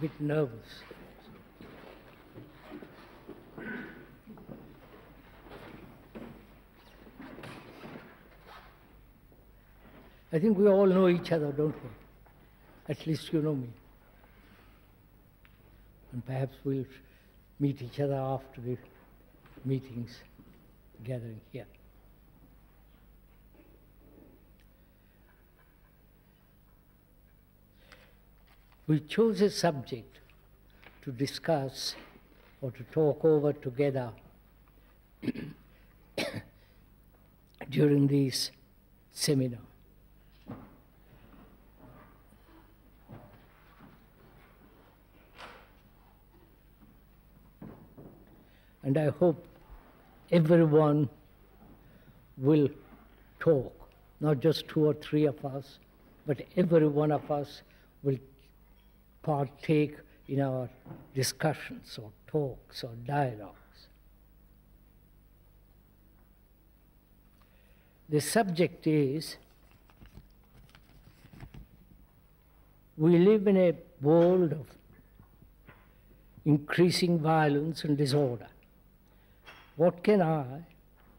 bit nervous. I think we all know each other, don't we? At least you know me. And perhaps we'll meet each other after the meetings, gathering here. We chose a subject to discuss or to talk over together during this seminar. And I hope everyone will talk, not just 2 or 3 of us, but every one of us will partake in our discussions or talks or dialogues. The subject is, we live in a world of increasing violence and disorder. What can I,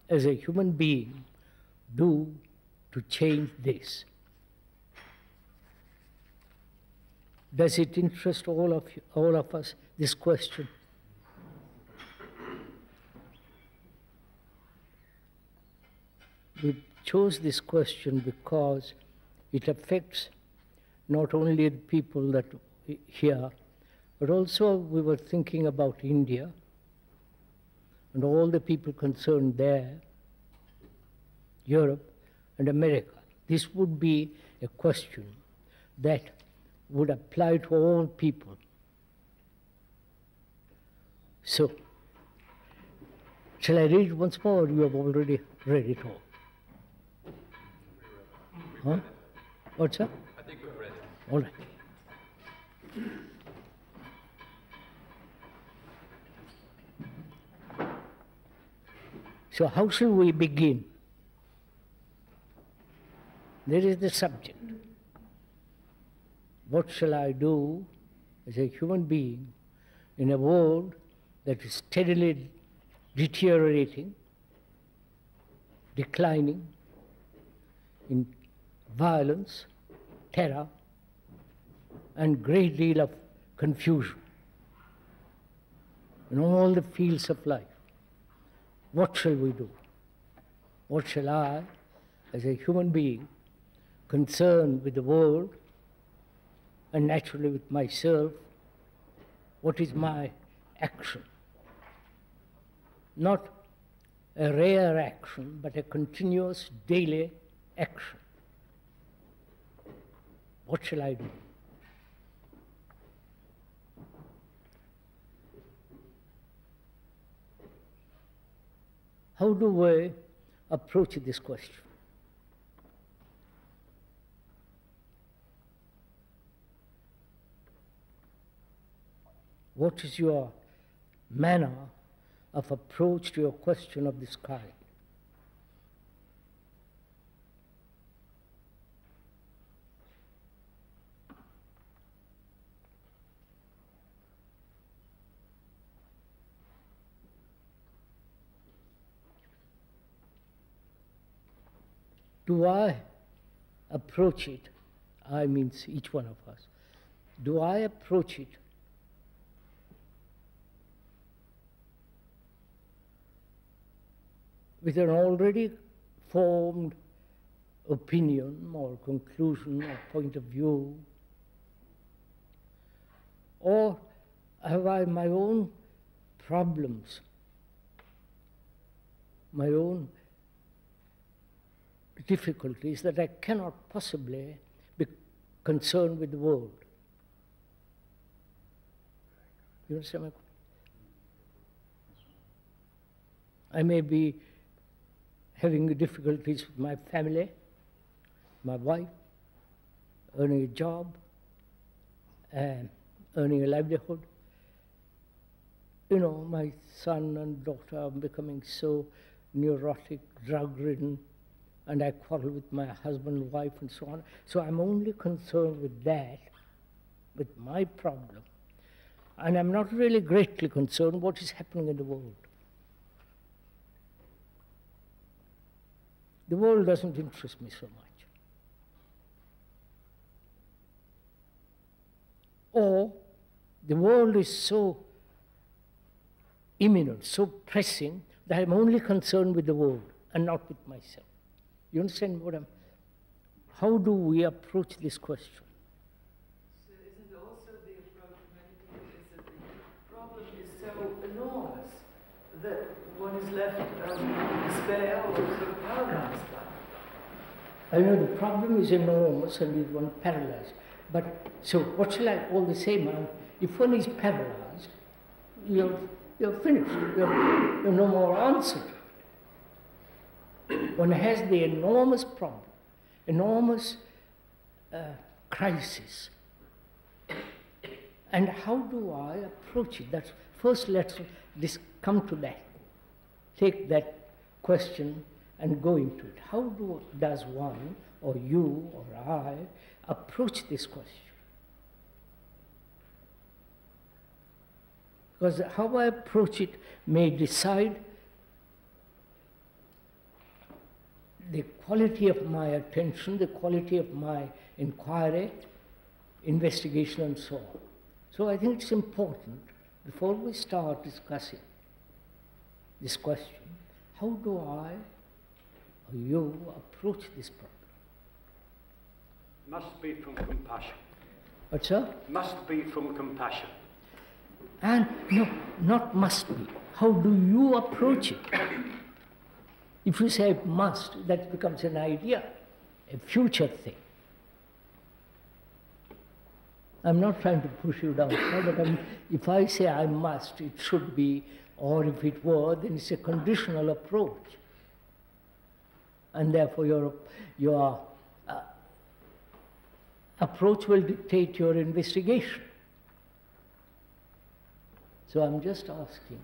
as a human being, do to change this? Does it interest all of us, this question? We chose this question because it affects not only the people that here, but also we were thinking about India and all the people concerned there, Europe and America. This would be a question that would apply to all people. So, shall I read once more, or you have already read it all? Huh? What's that? I think we've read it. All right. So how shall we begin? There is the subject. What shall I do as a human being in a world that is steadily deteriorating, declining in violence, terror, and great deal of confusion in all the fields of life? What shall we do? What shall I, as a human being, concerned with the world and naturally with myself, what is my action? Not a rare action, but a continuous daily action. What shall I do? How do we approach this question? What is your manner of approach to a question of this kind? Do I approach it, I means each one of us, do I approach it with an already formed opinion or conclusion or point of view, or have I my own problems, my own difficulties that I cannot possibly be concerned with the world? You understand my question? I may be having difficulties with my family, my wife, earning a job, and earning a livelihood. You know, my son and daughter are becoming so neurotic, drug-ridden, and I quarrel with my husband, wife, and so on. So I'm only concerned with that, with my problem, and I'm not really greatly concerned what is happening in the world. The world doesn't interest me so much. Or the world is so imminent, so pressing, that I'm only concerned with the world and not with myself. You understand what I'm... How do we approach this question? So isn't also the approach of many people is that the problem is so enormous that one is left in despair or sort of paralyzed by it? I know the problem is enormous and is one paralyzed. But, so what shall I call the same? If one is paralyzed, you're finished. You have no more answer to it. One has the enormous problem, enormous crisis. And how do I approach it? That's, first let's come to that. Take that question and go into it. How does one, or you, or I, approach this question? Because how I approach it may decide the quality of my attention, the quality of my inquiry, investigation, and so on. So I think it's important, before we start discussing this question, how do I or you approach this problem? Must be from compassion. What, sir? Must be from compassion. And no, not must be. How do you approach it? If you say must, that becomes an idea, a future thing. I'm not trying to push you down, no, but if I say I must, it should be, or if it were, then it's a conditional approach. And therefore your approach will dictate your investigation. So I'm just asking,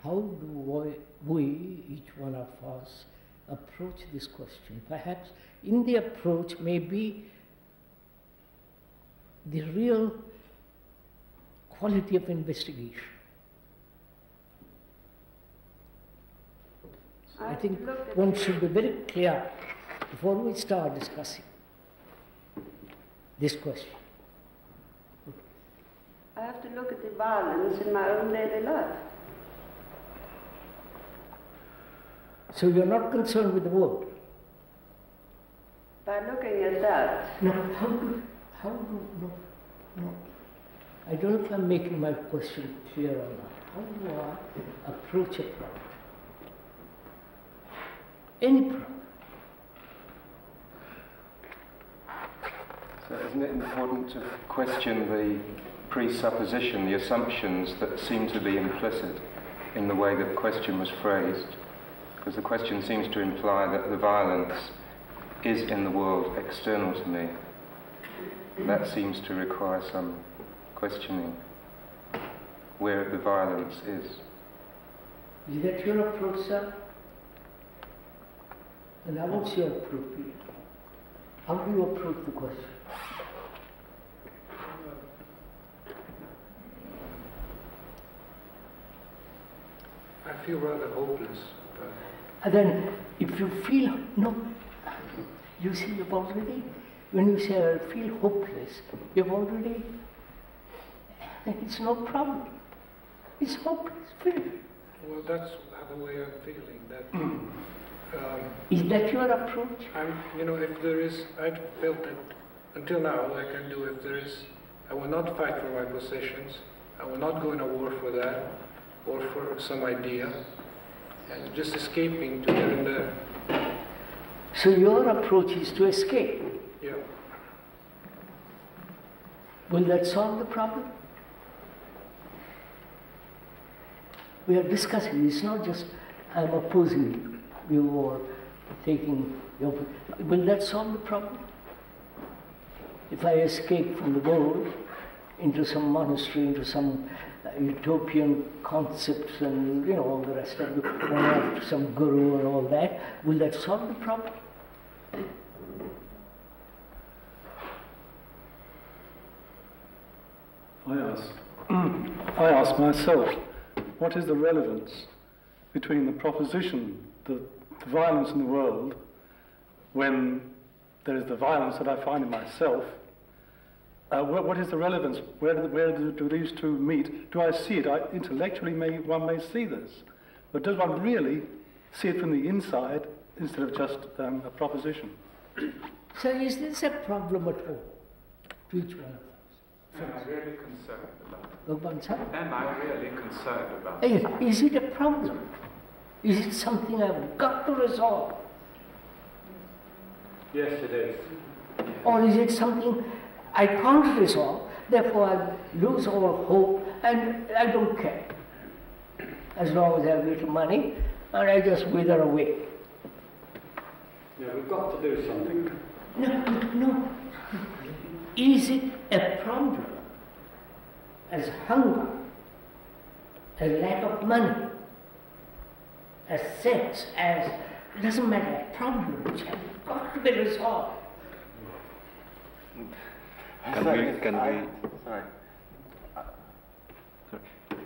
how do we, each one of us, approach this question? Perhaps in the approach may be the real quality of investigation. I think one should be very clear before we start discussing this question. I have to look at the violence in my own daily life. So you're not concerned with the world? By looking at that. No, no. I don't know if I'm making my question clear or not. How do I approach a problem? Any problem. So isn't it important to question the presupposition, the assumptions that seem to be implicit in the way the question was phrased? Because the question seems to imply that the violence is in the world external to me. That seems to require some questioning where the violence is. Is that your approach, sir? And what's your approach, Peter? How do you approach the question? I feel rather hopeless. And then, if you feel, no, you see, you've already, when you say I feel hopeless, you've already, it's no problem. It's hopeless, finished. Well, that's the way I'm feeling. That is that your approach? if there is, I felt that until now, I can do if there is, I will not fight for my possessions. I will not go in a war for that, or for some idea, and just escaping to here and there. So your approach is to escape. Yeah. Will that solve the problem? We are discussing, it's not just I'm opposing you or taking your... Will that solve the problem? If I escape from the world into some monastery, into some utopian concepts and, all the rest of it, going after some guru and all that, will that solve the problem? I ask myself, what is the relevance between the proposition that the violence in the world, when there is the violence that I find in myself, what is the relevance? Where do these two meet? Do I see it? Intellectually, one may see this, but does one really see it from the inside instead of just a proposition? So is this a problem at all to each one of us? Am I really concerned about it? Oh, Am I really concerned about it? is it a problem? Is it something I've got to resolve? Yes, it is. Or is it something I can't resolve, therefore I lose all hope and I don't care? As long as I have little money, and I just wither away. Yeah, we've got to do something. No. Is it a problem as hunger, as lack of money, as sex, as, it doesn't matter, a problem which has got to be resolved?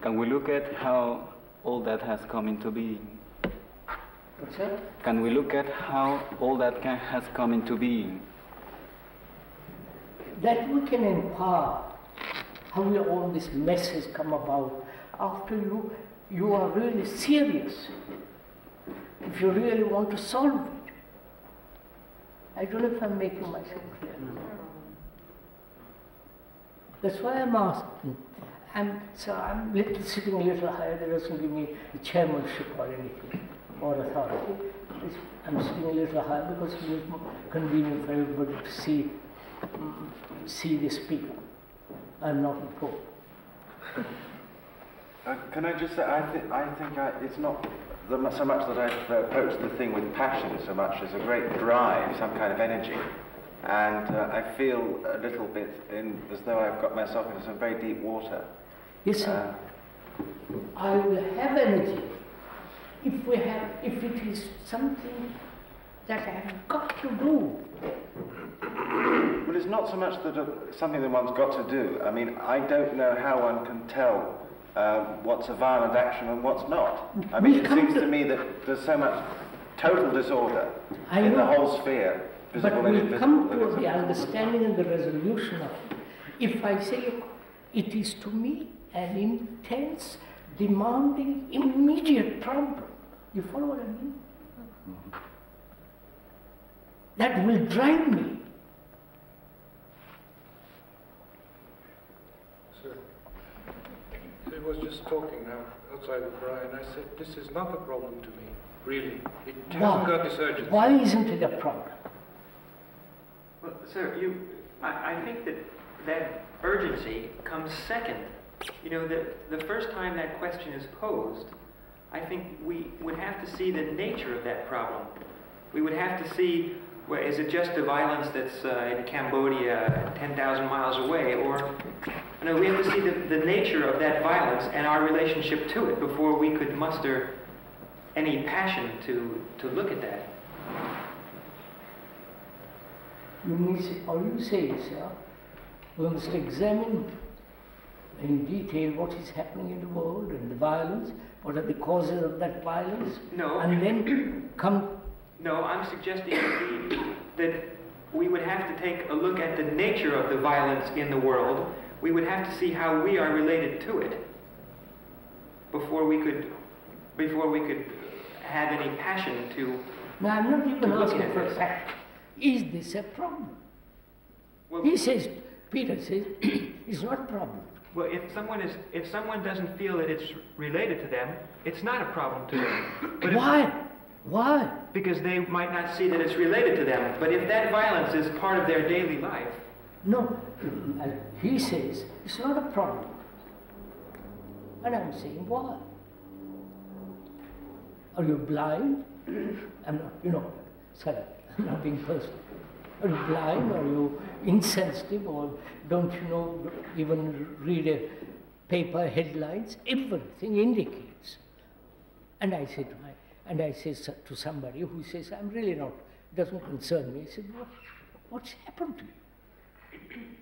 Can we look at how all that has come into being? What's that? Can we look at how all that has come into being? That we can inquire how all this mess has come about after you are really serious, if you really want to solve it. I don't know if I'm making myself clear. That's why I'm asking. I'm sitting a little higher. That doesn't give me the chairmanship or anything, or authority. I'm sitting a little higher because it is more convenient for everybody to see the speaker. I'm not the Pope. Can I just say, I think it's not so much that I've approached the thing with passion so much as a great drive, some kind of energy. And I feel a little bit as though I've got myself into some very deep water. Yes, sir. I will have energy if it is something that I have got to do. Well, it's not so much that something that one's got to do. I mean, I don't know how one can tell what's a violent action and what's not. I mean, it seems to me that there's so much total disorder in the whole sphere. But we come to the understanding and the resolution of it. If I say, look, it is to me an intense, demanding, immediate problem. You follow what I mean? Mm-hmm. That will drive me. Sir, I was just talking now outside with Brian. I said, this is not a problem to me, really. It hasn't got this urgency. Why isn't it a problem? Well, sir, I think that urgency comes second. You know, the first time that question is posed, I think we would have to see the nature of that problem. We would have to see, well, is it just the violence that's in Cambodia 10,000 miles away, or, you know, we have to see the nature of that violence and our relationship to it before we could muster any passion to look at that. You say, sir, we must examine in detail what is happening in the world and the violence, what are the causes of that violence, no, and then come... No, I'm suggesting that we would have to take a look at the nature of the violence in the world. We would have to see how we are related to it before we could have any passion to... No, I'm not even asking for a fact. Is this a problem? Well, Peter says, it's not a problem. Well, if someone doesn't feel that it's related to them, it's not a problem to them. But Why? Because they might not see that it's related to them. But if that violence is part of their daily life... No, he says, it's not a problem. And I'm saying, why? Are you blind? I'm not, sorry, I'm not being personal. Are you blind? Are you insensitive? Or don't you know, even read a paper headlines? Everything indicates. And I say to somebody who says, I'm really not, it doesn't concern me. I said, what's happened to you?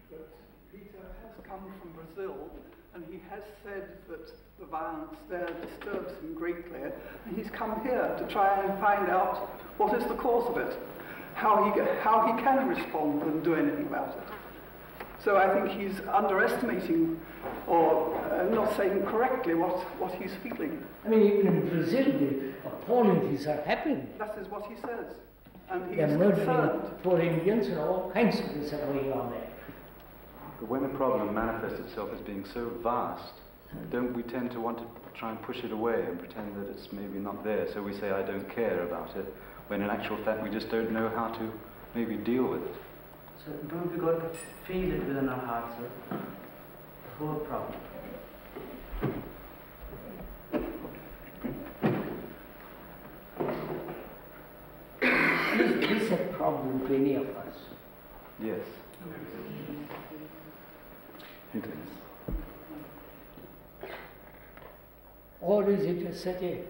But Peter has come from Brazil, and he has said that the violence there disturbs him greatly, and he's come here to try and find out what is the cause of it, how he can respond and do anything about it. So I think he's underestimating, or not saying correctly, what he's feeling. I mean, even in Brazil, the appalling things are happening. That is what he says. And he's They're murdering concerned. poor Indians and all kinds of things are going on there. But when a problem manifests itself as being so vast, don't we tend to want to try and push it away and pretend that it's maybe not there? So we say, I don't care about it, when in actual fact we just don't know how to maybe deal with it. So don't we got to feel it within our hearts, sir? The whole problem. Is this a problem to any of us? Yes. It is. Or is it such a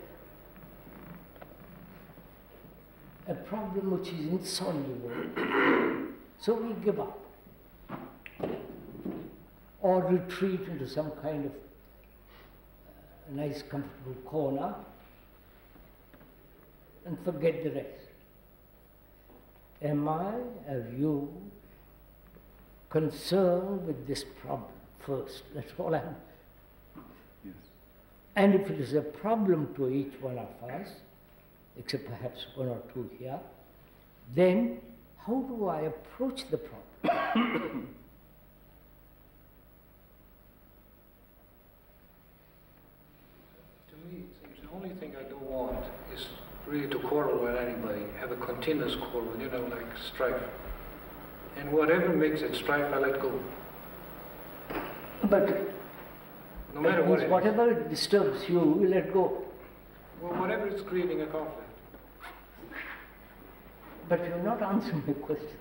problem which is insoluble, so we give up? Or retreat into some kind of nice comfortable corner and forget the rest? Am I, are you, concerned with this problem first? That's all I'm. Yes. And if it is a problem to each one of us, except perhaps one or two here, then how do I approach the problem? To me, it seems the only thing I don't want is really to quarrel with anybody, have a continuous quarrel, like strife. And whatever makes it strife, I let go. But no matter what it is. Whatever disturbs you, you let go. Well, whatever is creating a conflict. But you're not answering my question,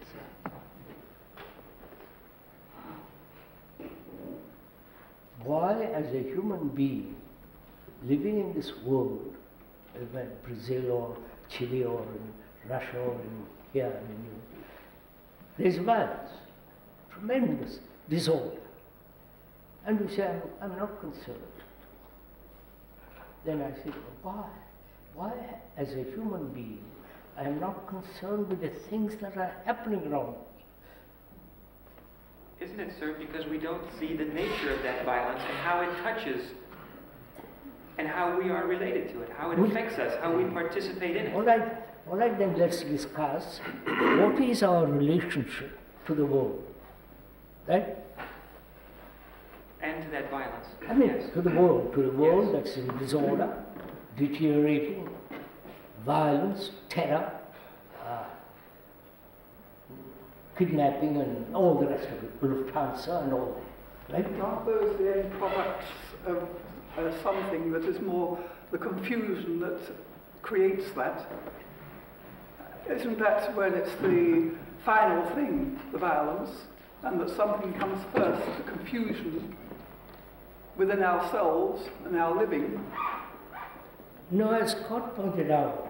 sir. Why, as a human being, living in this world, in Brazil or Chile or in Russia or in here, there's violence, tremendous disorder. And you say, I'm not concerned. Then I say, why? Why, as a human being, I am not concerned with the things that are happening around me? Isn't it, sir, because we don't see the nature of that violence and how it touches and how we are related to it, how it affects us, how we participate in it? All right, then let's discuss what is our relationship to the world, right? And to that violence. I mean, yes. to the world that's in disorder, deteriorating, violence, terror, kidnapping and all the rest of it, Lufthansa and all that, right? Aren't those the end products of something that is more the confusion that creates that? Isn't that when it's the final thing, the violence, and that something comes first, the confusion within ourselves and our living? No, as Scott pointed out,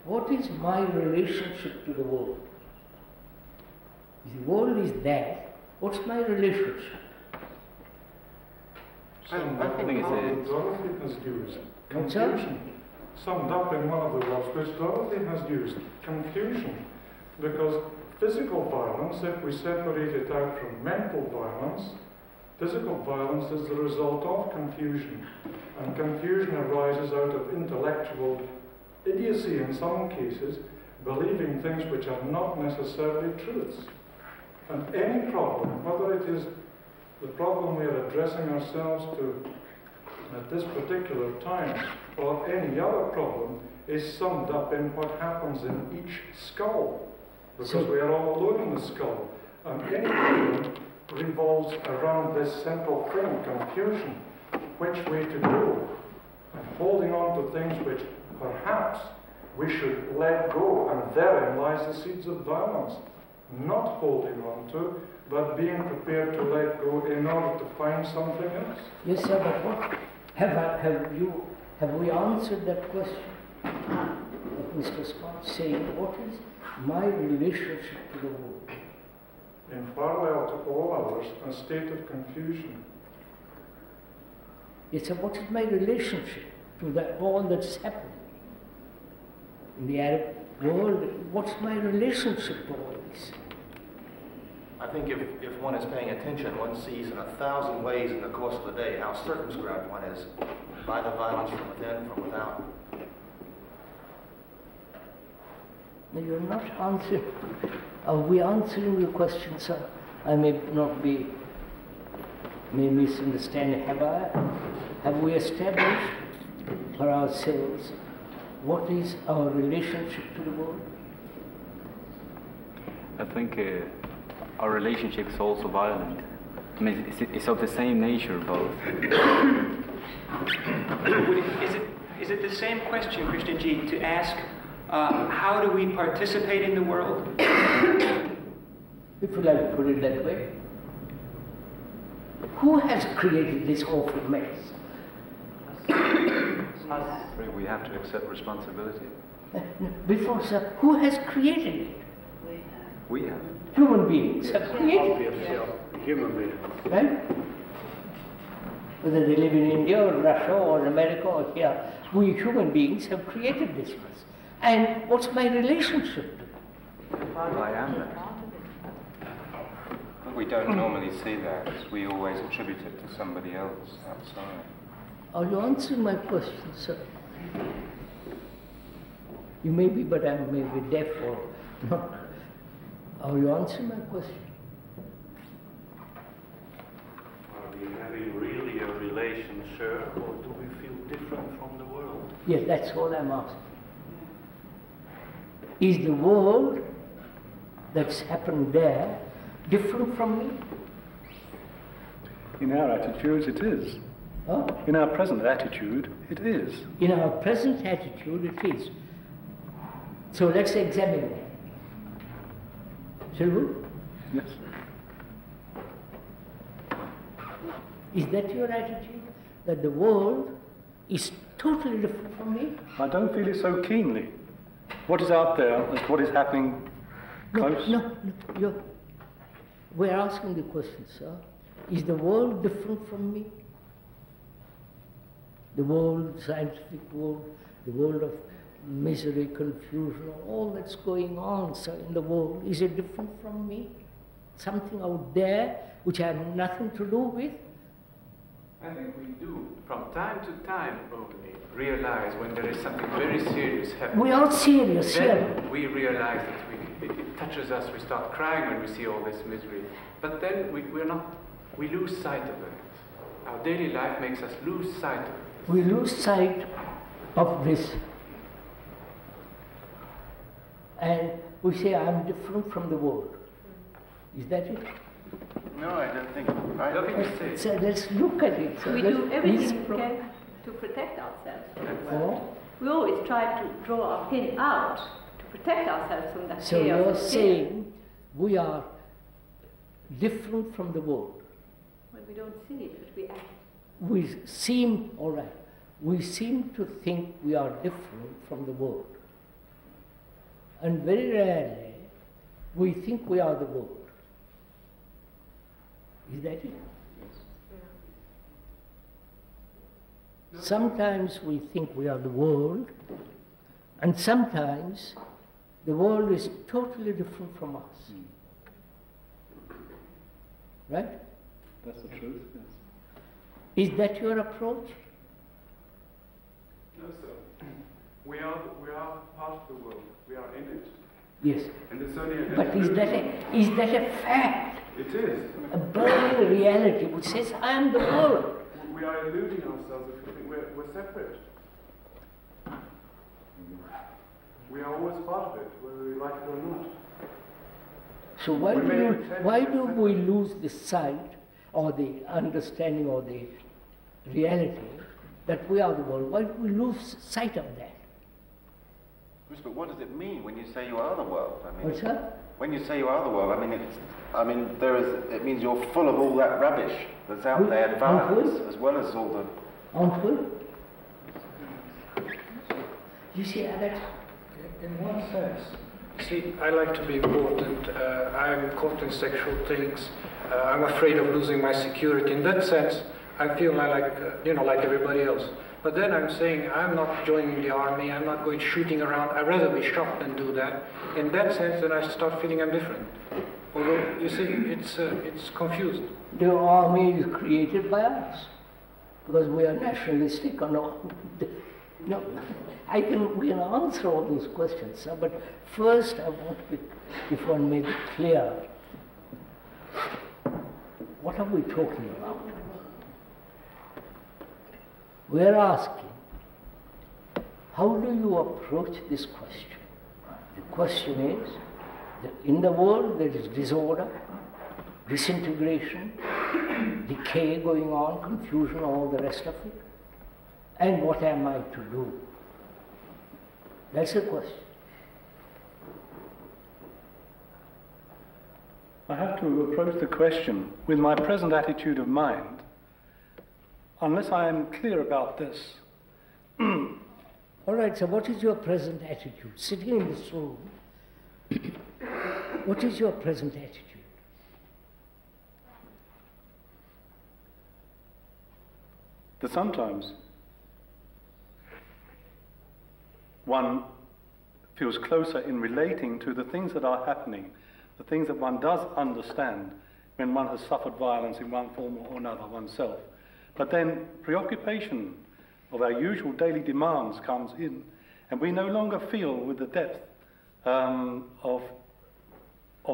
what is my relationship to the world? If the world is there, what's my relationship? I think Dorothy has used confusion. Summed up in one of the words which Dorothy has used, confusion. Because physical violence, if we separate it out from mental violence, physical violence is the result of confusion. And confusion arises out of intellectual idiocy in some cases, believing things which are not necessarily truths. And any problem, whether it is the problem we are addressing ourselves to at this particular time, or any other problem, is summed up in what happens in each skull. Because we are all alone in the skull. And any problem revolves around this central thing, confusion. Which way to go? And holding on to things which perhaps we should let go, and therein lies the seeds of violence. Not holding on to, but being prepared to let go in order to find something else. Yes, sir, but what have we answered that question? Mr. Scott saying, what is my relationship to the world? in parallel to all others, a state of confusion. Yes, so what is my relationship to that all that's happening in the Arab world? What's my relationship to all this? I think if one is paying attention, one sees in 1,000 ways in the course of the day how circumscribed one is by the violence from within, from without. No, you're not answering. Are we answering your question, sir? I may misunderstand. Have we established for ourselves what is our relationship to the world? I think our relationship is also violent. I mean, it's of the same nature, both. Is it the same question, Krishnaji, to ask how do we participate in the world? If you like to put it that way. Who has created this awful mess? We have to accept responsibility. Before, sir, who has created it? We have. Human beings have created it. Human beings. Right? Whether they live in India or Russia or America or here, we human beings have created this mess. And what's my relationship to it? I am that. But we don't normally see that. We always attribute it to somebody else outside. Are you answering my question, sir? You may be, but I may be deaf or not. Are you answering my question? Are we having really a relation, sir, or do we feel different from the world? Yes, that's all I'm asking. Is the world that's happened there different from me? In our attitudes, it is. Huh? In our present attitude, it is. In our present attitude, it is. So let's examine that. Shall we? Yes. Is that your attitude? That the world is totally different from me? I don't feel it so keenly. What is out there is what is happening close. No. We're asking the question, sir. Is the world different from me? The world, scientific world, the world of misery, confusion, all that's going on, sir, in the world, is it different from me? Something out there which I have nothing to do with? I think we do, from time to time only, realize when there is something very serious happening. We are serious then here. We realize that it touches us, we start crying when we see all this misery. But then we lose sight of it. Our daily life makes us lose sight of it. We lose sight of this. And we say, I'm different from the world. Is that it? No, I don't think. So let's look at it. So we do everything we can to protect ourselves. We always try to draw our pin out to protect ourselves from that chaos. So you're saying we are different from the world. Well, we don't see it, but we act. We seem, all right, we seem to think we are different from the world. And very rarely we think we are the world. Is that it? Yes. Sometimes we think we are the world, and sometimes the world is totally different from us. Right? That's the truth, yes. Is that your approach? No, sir. We are part of the world. We are in it. Yes. And it's only a But is that a fact? It is. A burning reality which says, I am the world. We are eluding ourselves if we think we're separate. We are always part of it, whether we like it or not. So why do we lose the sight or the understanding or the reality that we are the world? Why do we lose sight of that? But what does it mean when you say you are the world? I mean, What's that? When you say you are the world, it means you're full of all that rubbish that's out there, and violence, as well as all the... Aren't we? You see, that... In one sense, See, I like to be important. I'm caught in sexual things. I'm afraid of losing my security. In that sense, I feel like everybody else. But then I'm saying I'm not joining the army. I'm not going shooting around. I'd rather be shot than do that. In that sense, then I start feeling I'm different. Although you see, it's confused. The army is created by us because we are nationalistic or no. No, we can answer all those questions, sir, but first I want to, if one may be clear, what are we talking about? We are asking, how do you approach this question? The question is, that in the world there is disorder, disintegration, decay going on, confusion, all the rest of it. And what am I to do? That's the question. I have to approach the question with my present attitude of mind, unless I am clear about this. All right, so what is your present attitude? Sitting in this room, what is your present attitude? That sometimes one feels closer in relating to the things that are happening, the things that one does understand when one has suffered violence in one form or another oneself. But then preoccupation of our usual daily demands comes in, and we no longer feel with the depth of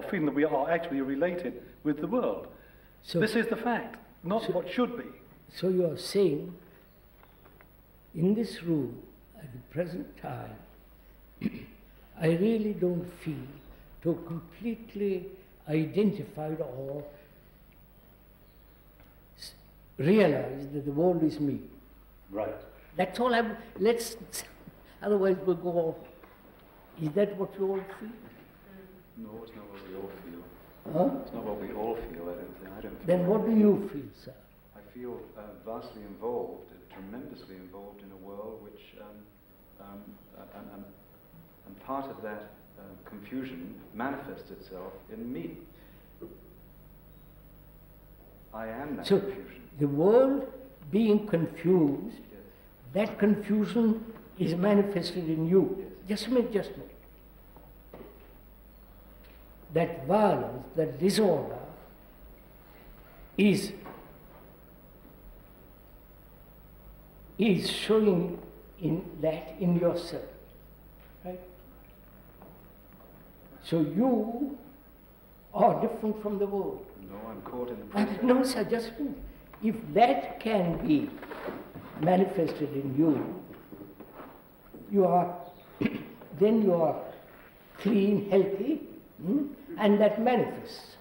feeling that we are actually related with the world. So this is the fact, not what should be. So you are saying, in this room, at the present time, I really don't feel to completely identified or realize that the world is me. Right. That's all otherwise we'll go off. Is that what you all feel? No, it's not what we all feel. Huh? It's not what we all feel, I don't feel. Then what do you feel, sir? I feel vastly involved, tremendously involved in a world which, and part of that confusion manifests itself in me. I am that confusion. The world being confused, yes. That confusion is manifested in you. Yes. Just a minute. That violence, that disorder is showing in yourself, right? So you are different from the world. No, I'm caught in the process. No, sir, just a minute. If that can be manifested in you, then you are clean, healthy, and that manifests.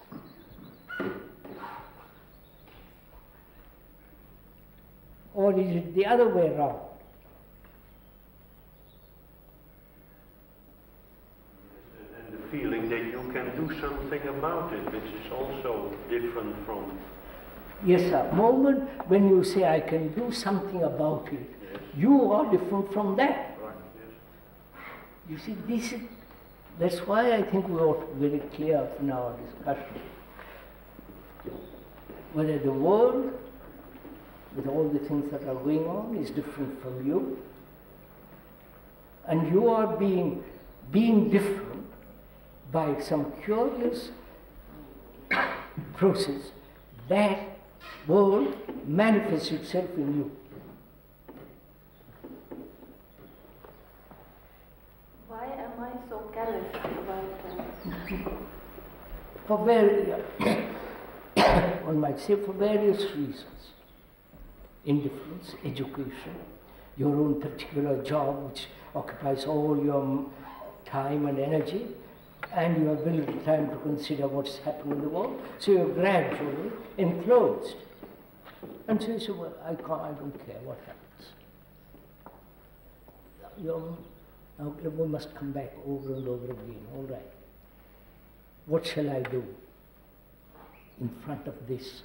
Or is it the other way around? And the feeling that you can do something about it, which is also different from... Yes, sir. Moment when you say, I can do something about it, yes. You are different from that. Right, yes. You see, that's why I think we ought to be very clear in our discussion. Whether the world, with all the things that are going on, is different from you, and you are being different by some curious process, that world manifests itself in you. Why am I so callous about For one might say for various reasons. Indifference, education, your own particular job which occupies all your time and energy, and you have very little time to consider what's happening in the world, so you're gradually enclosed. And so you say, well, I don't care what happens. Now we must come back over and over again, all right. What shall I do in front of this?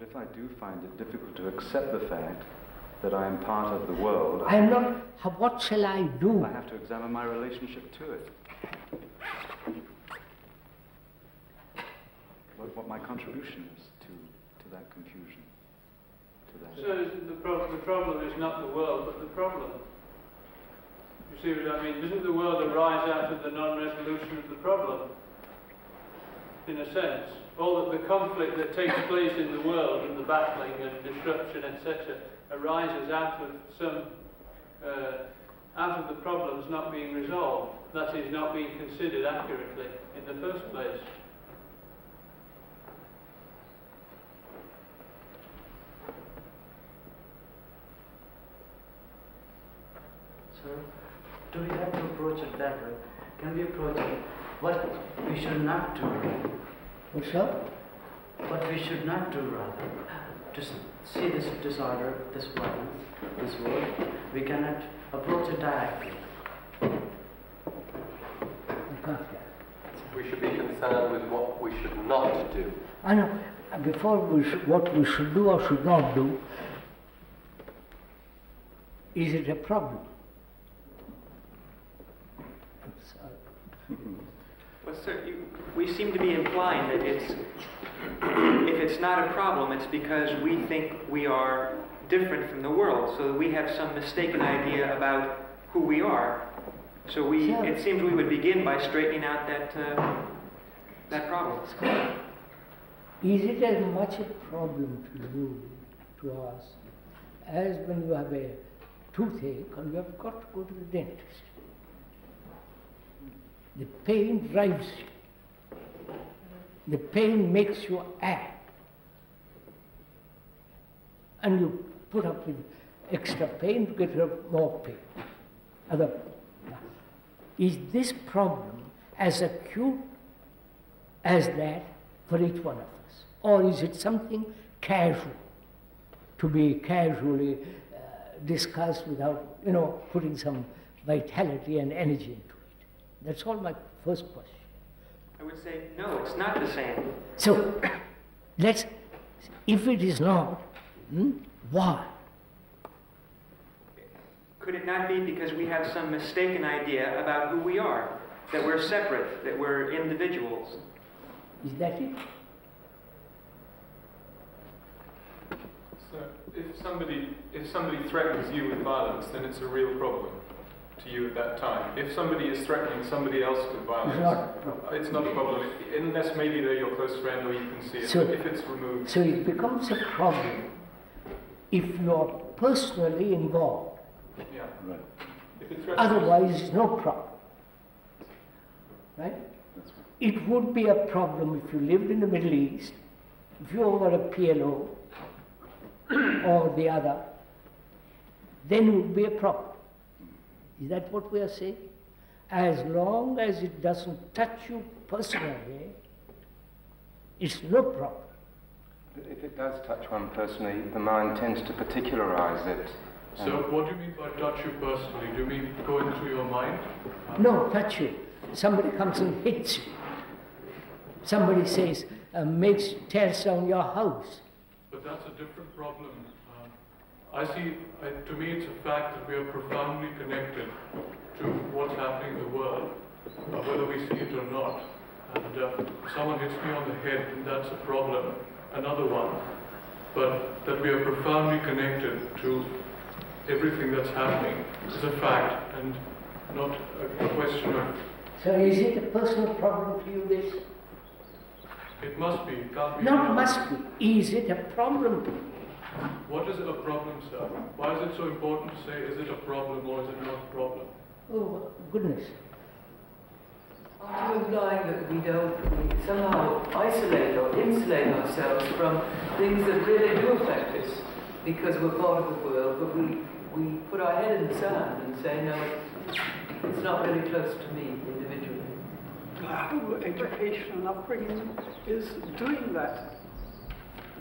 But if I do find it difficult to accept the fact that I am part of the world... I am not... What shall I do? I have to examine my relationship to it. What my contribution is to that confusion. So the problem is not the world, but the problem. You see what I mean? Doesn't the world arise out of the non-resolution of the problem? In a sense. All the conflict that takes place in the world, and the battling and disruption, etc., arises out of some, out of the problems not being resolved. That is, not being considered accurately in the first place. So, do we have to approach it that way? Can we approach it what we should not do? What's that? What we should not do, rather. To see this disorder, this violence, this world, we cannot approach it directly. We should be concerned with what we should not do. I know. Before what we should do or should not do, is it a problem? Well, sir, we seem to be implying that if it's not a problem, it's because we think we are different from the world, so that we have some mistaken idea about who we are. So it seems we would begin by straightening out that problem. Is it as much a problem to you, to us, as when you have a toothache and you have got to go to the dentist? The pain drives you. The pain makes you act. And you put up with extra pain to get rid of more pain. Is this problem as acute as that for each one of us? Or is it something casual, to be casually discussed without, putting some vitality and energy into it? That's all my first question. I would say, no, it's not the same. So, if it is not, why? Could it not be because we have some mistaken idea about who we are? That we're separate, that we're individuals? Is that it? So, if somebody threatens you with violence, then it's a real problem to you at that time. If somebody is threatening somebody else with violence, it's not a problem, unless maybe they're your close friend or you can see it, So, but if it's removed... So it becomes a problem if you're personally involved. Yeah. Right. If it threatens Otherwise, it's no problem. Right? It would be a problem if you lived in the Middle East, if you were a PLO or the other, then it would be a problem. Is that what we are saying? As long as it doesn't touch you personally, it's no problem. But if it does touch one personally, the mind tends to particularize it. So what do you mean by touch you personally? Do you mean go into your mind? No, touch you. Somebody comes and hits you. Somebody says, tears down your house. But that's a different problem. To me it's a fact that we are profoundly connected to what's happening in the world, whether we see it or not. And someone hits me on the head, and that's a problem, another one. But that we are profoundly connected to everything that's happening is a fact, and not a question of... So is it a personal problem for you, this? It must be, it can't be... Not must be. Is it a problem? What is a problem, sir? Why is it so important to say, is it a problem or is it not a problem? Oh, goodness. Are you implying that we somehow isolate or insulate ourselves from things that really do affect us because we're part of the world, but we put our head in the sand and say, no, it's not really close to me individually? Our education and upbringing is doing that.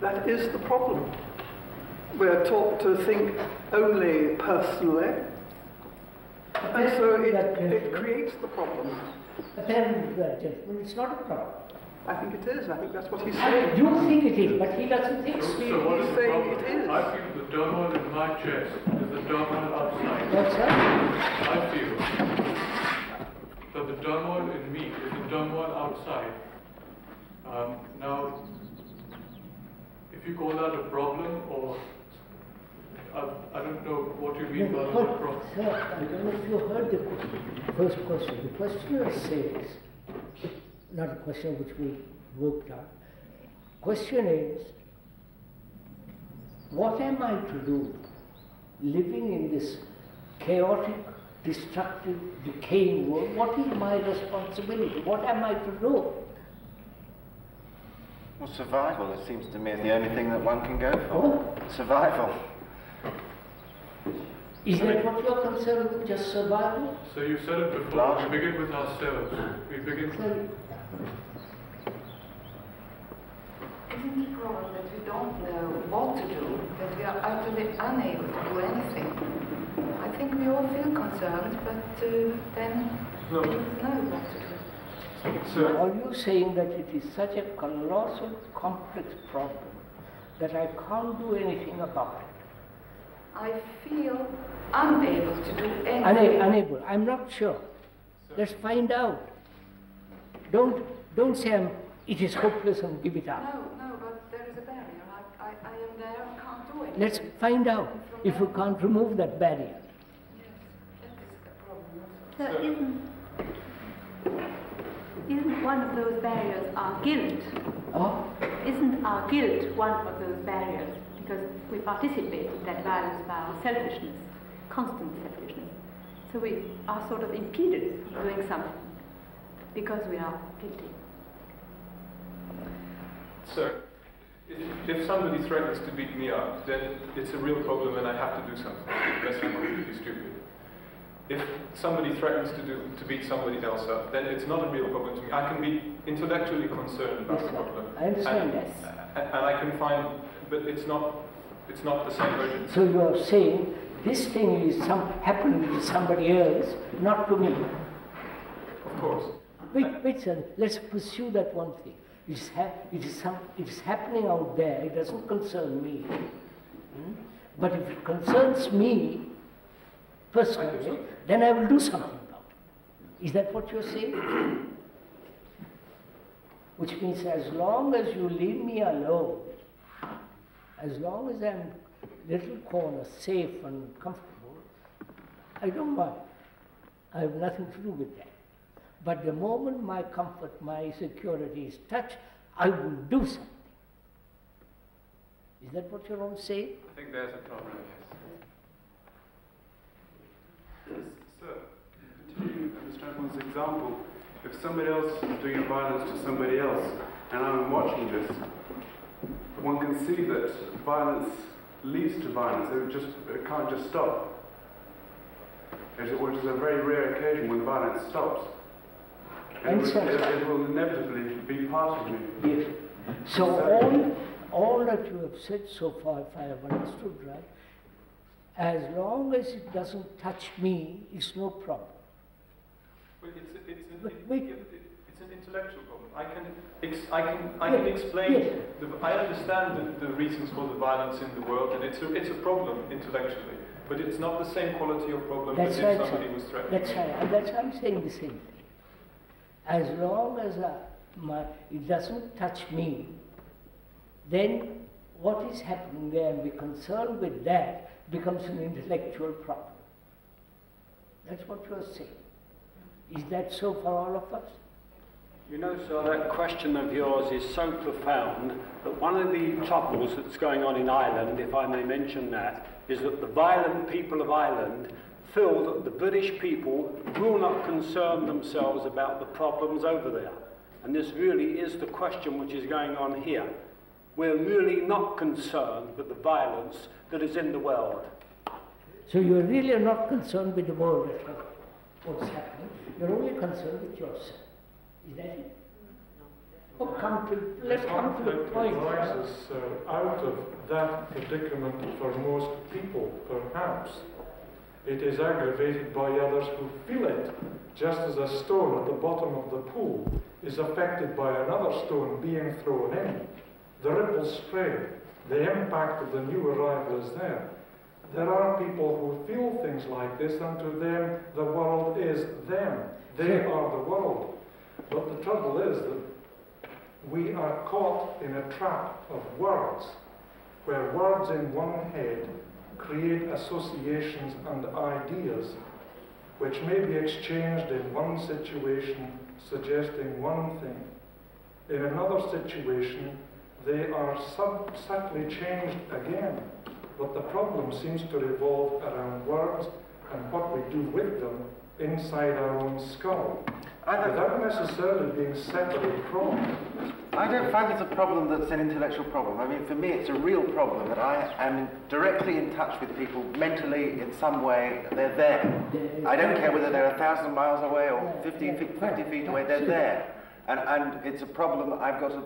That is the problem. We're taught to think only personally, and so it creates the problem. Apparently, it's not a problem. I think it is. I think that's what he's saying. You think it is, but he doesn't think so. So what is the saying problem? it is. I feel the turmoil in my chest is the turmoil outside. What's that? I feel that the turmoil in me is the turmoil outside. Now, if you call that a problem, or I don't know what you mean by the word problem. Sir, I don't know if you heard the first question. The questioner says, not a question which we worked out. Question is, what am I to do living in this chaotic, destructive, decaying world? What is my responsibility? What am I to do? Well, survival, it seems to me, is the only thing that one can go for. Oh. Survival. Is that what you're concerned with, just survival? So you said it before, we begin with ourselves. We begin Isn't the problem that we don't know what to do, that we are utterly unable to do anything? I think we all feel concerned, but then we don't know what to do. So are you saying that it is such a colossal, complex problem that I can't do anything about it? I feel unable to do anything. Unable. I'm not sure. Let's find out. Don't say it is hopeless and give it up. No, but there is a barrier. I am there, I can't do it. Let's find out if we can't remove that barrier. So isn't one of those barriers our guilt? Oh? Isn't our guilt one of those barriers? Because we participate in that violence by our selfishness, constant selfishness. So we are sort of impeded from doing something because we are guilty. So, if somebody threatens to beat me up, then it's a real problem and I have to do something, unless I'm completely stupid. If somebody threatens to beat somebody else up, then it's not a real problem to me. I can be intellectually concerned about the problem. I understand that. And I can find, but it's not the same urgency. So you are saying this thing is happening to somebody else, not to me. Of course. Wait, sir. Let's pursue that one thing. It is happening out there. It doesn't concern me. But if it concerns me personally, then I will do something about it. Is that what you're saying? Which means as long as you leave me alone, as long as I'm little corner, safe and comfortable, I don't mind. I have nothing to do with that. But the moment my comfort, my security is touched, I will do something. Is that what you're all saying? I think there's a problem, yes. Sir, continuing Mr. Apple's example, if somebody else is doing violence to somebody else, and I'm watching this, one can see that violence leads to violence. It can't just stop. It is a very rare occasion when violence stops. It will inevitably be part of me. Yes. So all that you have said so far, if I have understood right, as long as it doesn't touch me, it's no problem. Well, it's an intellectual problem. I can explain. Yes. I understand the reasons for the violence in the world, and it's a problem intellectually. But it's not the same quality of problem as if somebody was threatening. That's right. And that's why I'm saying the same thing. As long as it doesn't touch me, then what is happening there and be concerned with that becomes an intellectual problem. That's what you're saying. Is that so for all of us? You know, sir, that question of yours is so profound that one of the troubles that's going on in Ireland, if I may mention that, is that the violent people of Ireland feel that the British people will not concern themselves about the problems over there. And this really is the question which is going on here. We're really not concerned with the violence that is in the world. So you really are not concerned with the world at all, what's happening. You're only concerned with yourself. Is that it? Oh, let's come to the point. What arises out of that predicament for most people, perhaps, It is aggravated by others who feel it, just as a stone at the bottom of the pool is affected by another stone being thrown in. The ripples spread. The impact of the new arrival is there. There are people who feel things like this, and to them the world is them. They are the world. But the trouble is that we are caught in a trap of words, where words in one head create associations and ideas which may be exchanged in one situation, suggesting one thing. In another situation, they are subtly changed again. But the problem seems to revolve around words and what we do with them inside our own skull, without necessarily being separate from. I don't find it's a problem that's an intellectual problem. I mean, for me, it's a real problem that I am directly in touch with people mentally in some way. They're there. I don't care whether they're 1,000 miles away or 50 feet away, they're there. And it's a problem I've got to,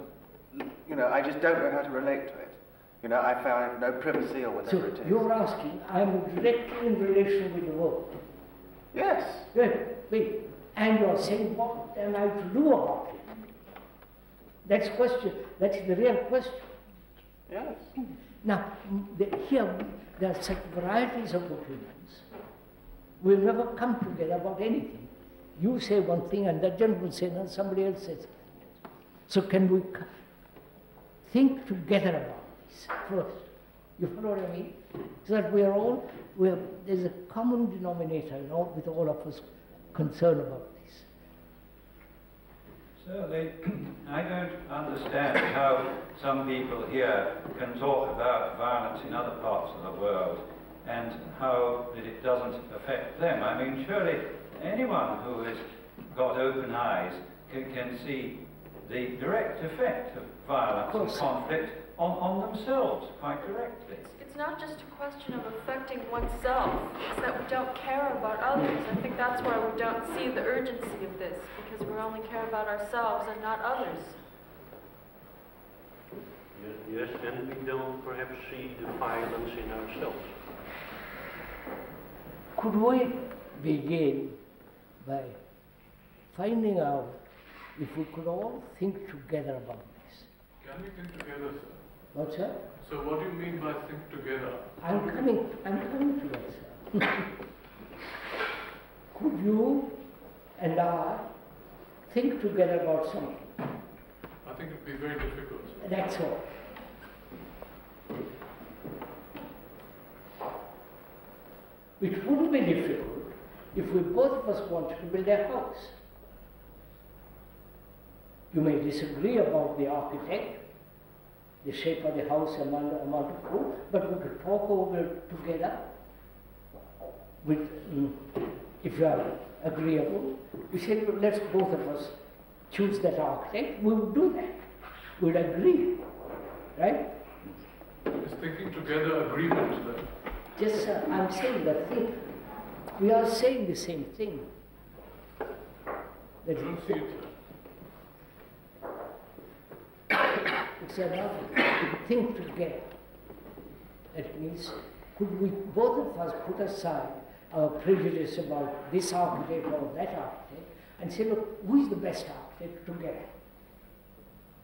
I just don't know how to relate to it. I found no privacy or whatever it is. So you're asking, I'm directly in relation with the world. Yes. Wait. And you're saying, what am I to do about it? That's question. That's the real question. Yes. Now, here there are such varieties of opinions. We'll never come together about anything. You say one thing, and that gentleman says, and somebody else says. So can we think together about this first? You follow what I mean? So that there's a common denominator, with all of us concerned about this. Certainly, I don't understand how some people here can talk about violence in other parts of the world and how that it doesn't affect them. I mean, surely anyone who has got open eyes can see the direct effect of violence and conflict on themselves quite directly. It's not just a question of affecting oneself, it's that we don't care about others. I think that's why we don't see the urgency of this, because we only care about ourselves and not others. Yes, and we don't perhaps see the violence in ourselves. Could we begin by finding out if we could all think together about this? Can we think together, sir? What's that? So what do you mean by think together? I'm coming to that, sir. Could you and I think together about something? I think it would be very difficult, sir. That's all. It wouldn't be difficult if we both of us wanted to build a house. You may disagree about the architect, the shape of the house, amount of food, but we could talk over it together. If you are agreeable, you say, let's both of us choose that architect. We would do that. We would agree, right? Is thinking together agreement then? Yes, sir. I'm saying that thing. We are saying the same thing. I don't see it, sir. It's about think together. That means, could we both of us put aside our prejudice about this architect or that architect and say, look, who is the best architect together?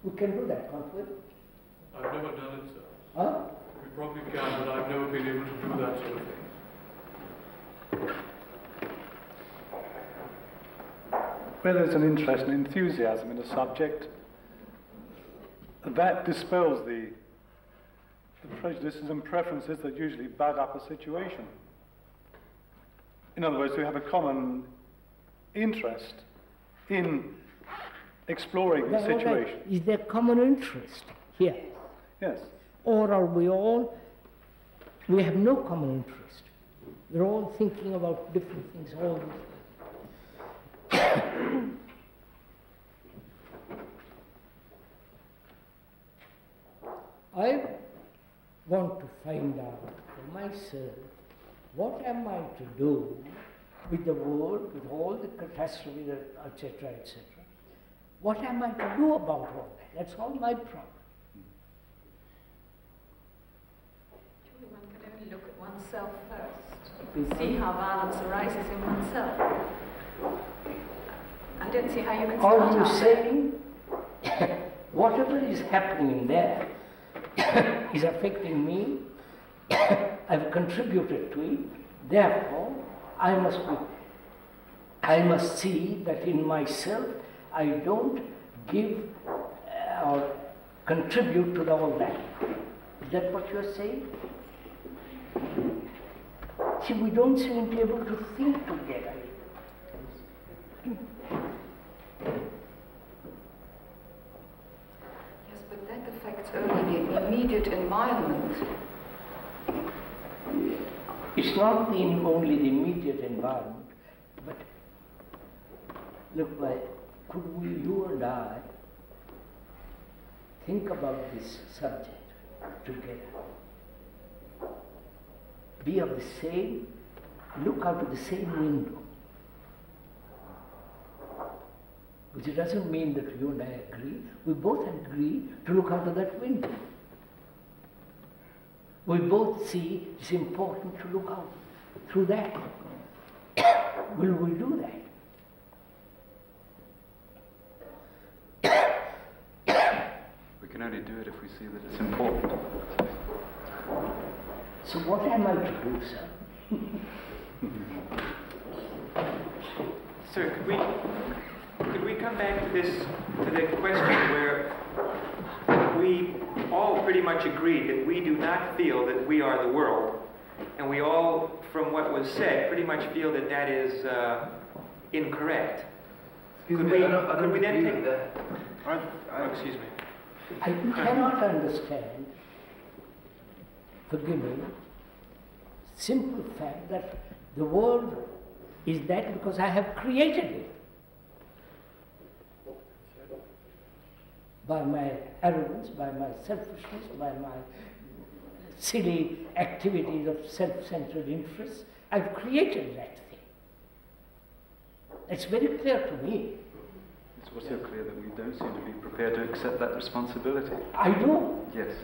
We can do that, can't we? I've never done it, sir. Huh? We probably can, but I've never been able to do that sort of thing. Where there's an interest and enthusiasm in a subject, that dispels the prejudices and preferences that usually bug up a situation. In other words, we have a common interest in exploring the situation. Is there common interest here? Yes. Or are we have no common interest. We're all thinking about different things all the time. I want to find out for myself, what am I to do with the world, with all the catastrophes, etc., etc. What am I to do about all that? That's all my problem. Surely one can only look at oneself first. see how violence arises in oneself. I don't see how you can Are start you out saying whatever is happening there is affecting me? I've contributed to it. Therefore, I must see that in myself I don't give or contribute to all that. Is that what you're saying? See, we don't seem to be able to think together. Yes, but that affects only the immediate environment. It's not only the immediate environment, but look, could we, you and I, think about this subject together? Be of the same, look out of the same window. Which it doesn't mean that you and I agree. We both agree to look out of that window. We both see it's important to look out through that. Will we do that? We can only do it if we see that it's important. So what am I to do, sir? Sir, could we come back to the question where we all pretty much agree that we do not feel that we are the world, and we all, from what was said, pretty much feel that that is incorrect. Could we then take that? Excuse me. I cannot understand, forgive me, simple fact that the world is that because I have created it. By my arrogance, by my selfishness, by my silly activities of self-centered interests, I've created that thing. It's very clear to me. It's also clear that we don't seem to be prepared to accept that responsibility. I do. Yes,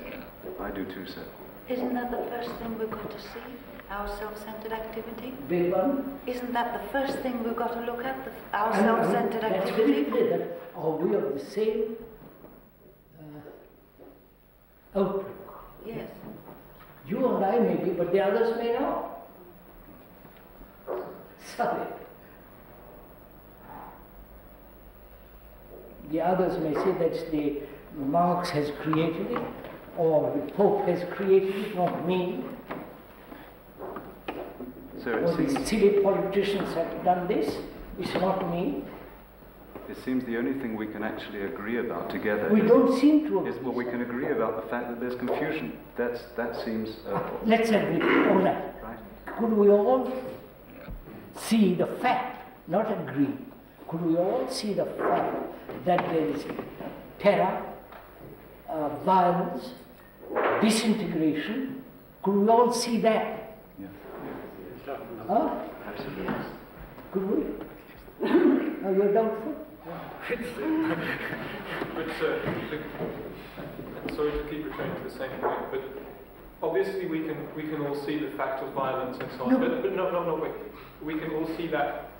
I do too, sir. Isn't that the first thing we've got to see? Our self-centered activity? Big one? Isn't that the first thing we've got to look at? Our self-centered activity? That's very clear that are we of the same outlook? Yes. You and I may be, but the others may not. Sorry. The others may say that the Marx has created it, or the Pope has created it, not me. So or the silly politicians have done this, it's not me. It seems the only thing we can actually agree about together we don't seem to agree. Is what we can agree about the fact that there's confusion. That seems... Let's agree on that. Right. Could we all see the fact, not agree, could we all see the fact that there is terror, violence, disintegration? Could we all see that? Yeah. Huh? Absolutely. Could we? Are you doubtful? But sorry to keep returning to the same point, but obviously we can all see the fact of violence and so on. No. But no, wait. We can all see that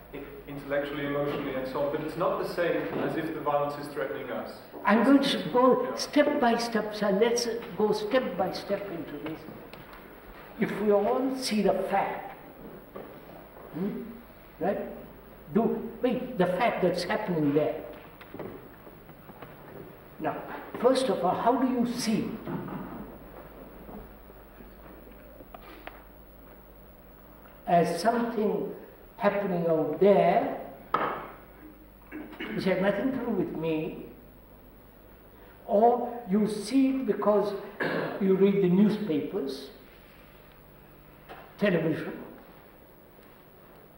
intellectually, emotionally, and so on. But it's not the same as if the violence is threatening us. I'm going to go step by step, so let's go step by step into this. If we all see the fact, right? The fact that's happening there. Now, first of all, how do you see it? As something happening out there, which has nothing to do with me, or you see it because you read the newspapers, television,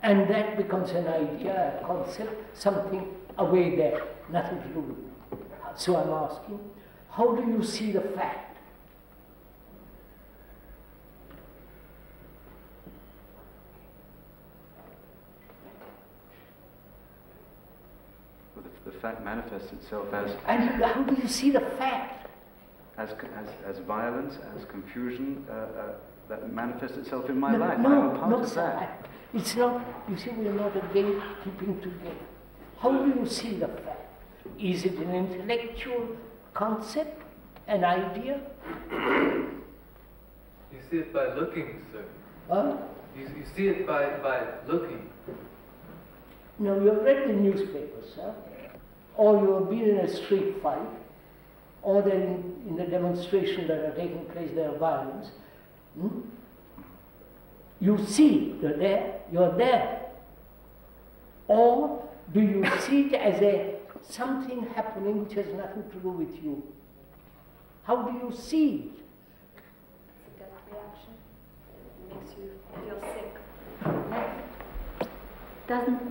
and that becomes an idea, a concept, something away there, nothing to do with it. So I'm asking, how do you see the fact? Well, the fact manifests itself as... And how do you see the fact? As violence, as confusion, that manifests itself in my No, life. no, I'm a part no, of sir. that. It's not, you see, we're not again keeping together. How do you see the fact? Is it an intellectual concept, an idea? You see it by looking, sir. Huh? You see it by looking. No, you have read the newspapers, sir, or you have been in a street fight, or then in the demonstrations that are taking place, there are violence. You see, you're there. Or do you see it as something happening which has nothing to do with you? How do you see it? It's a gut reaction. It makes you feel sick.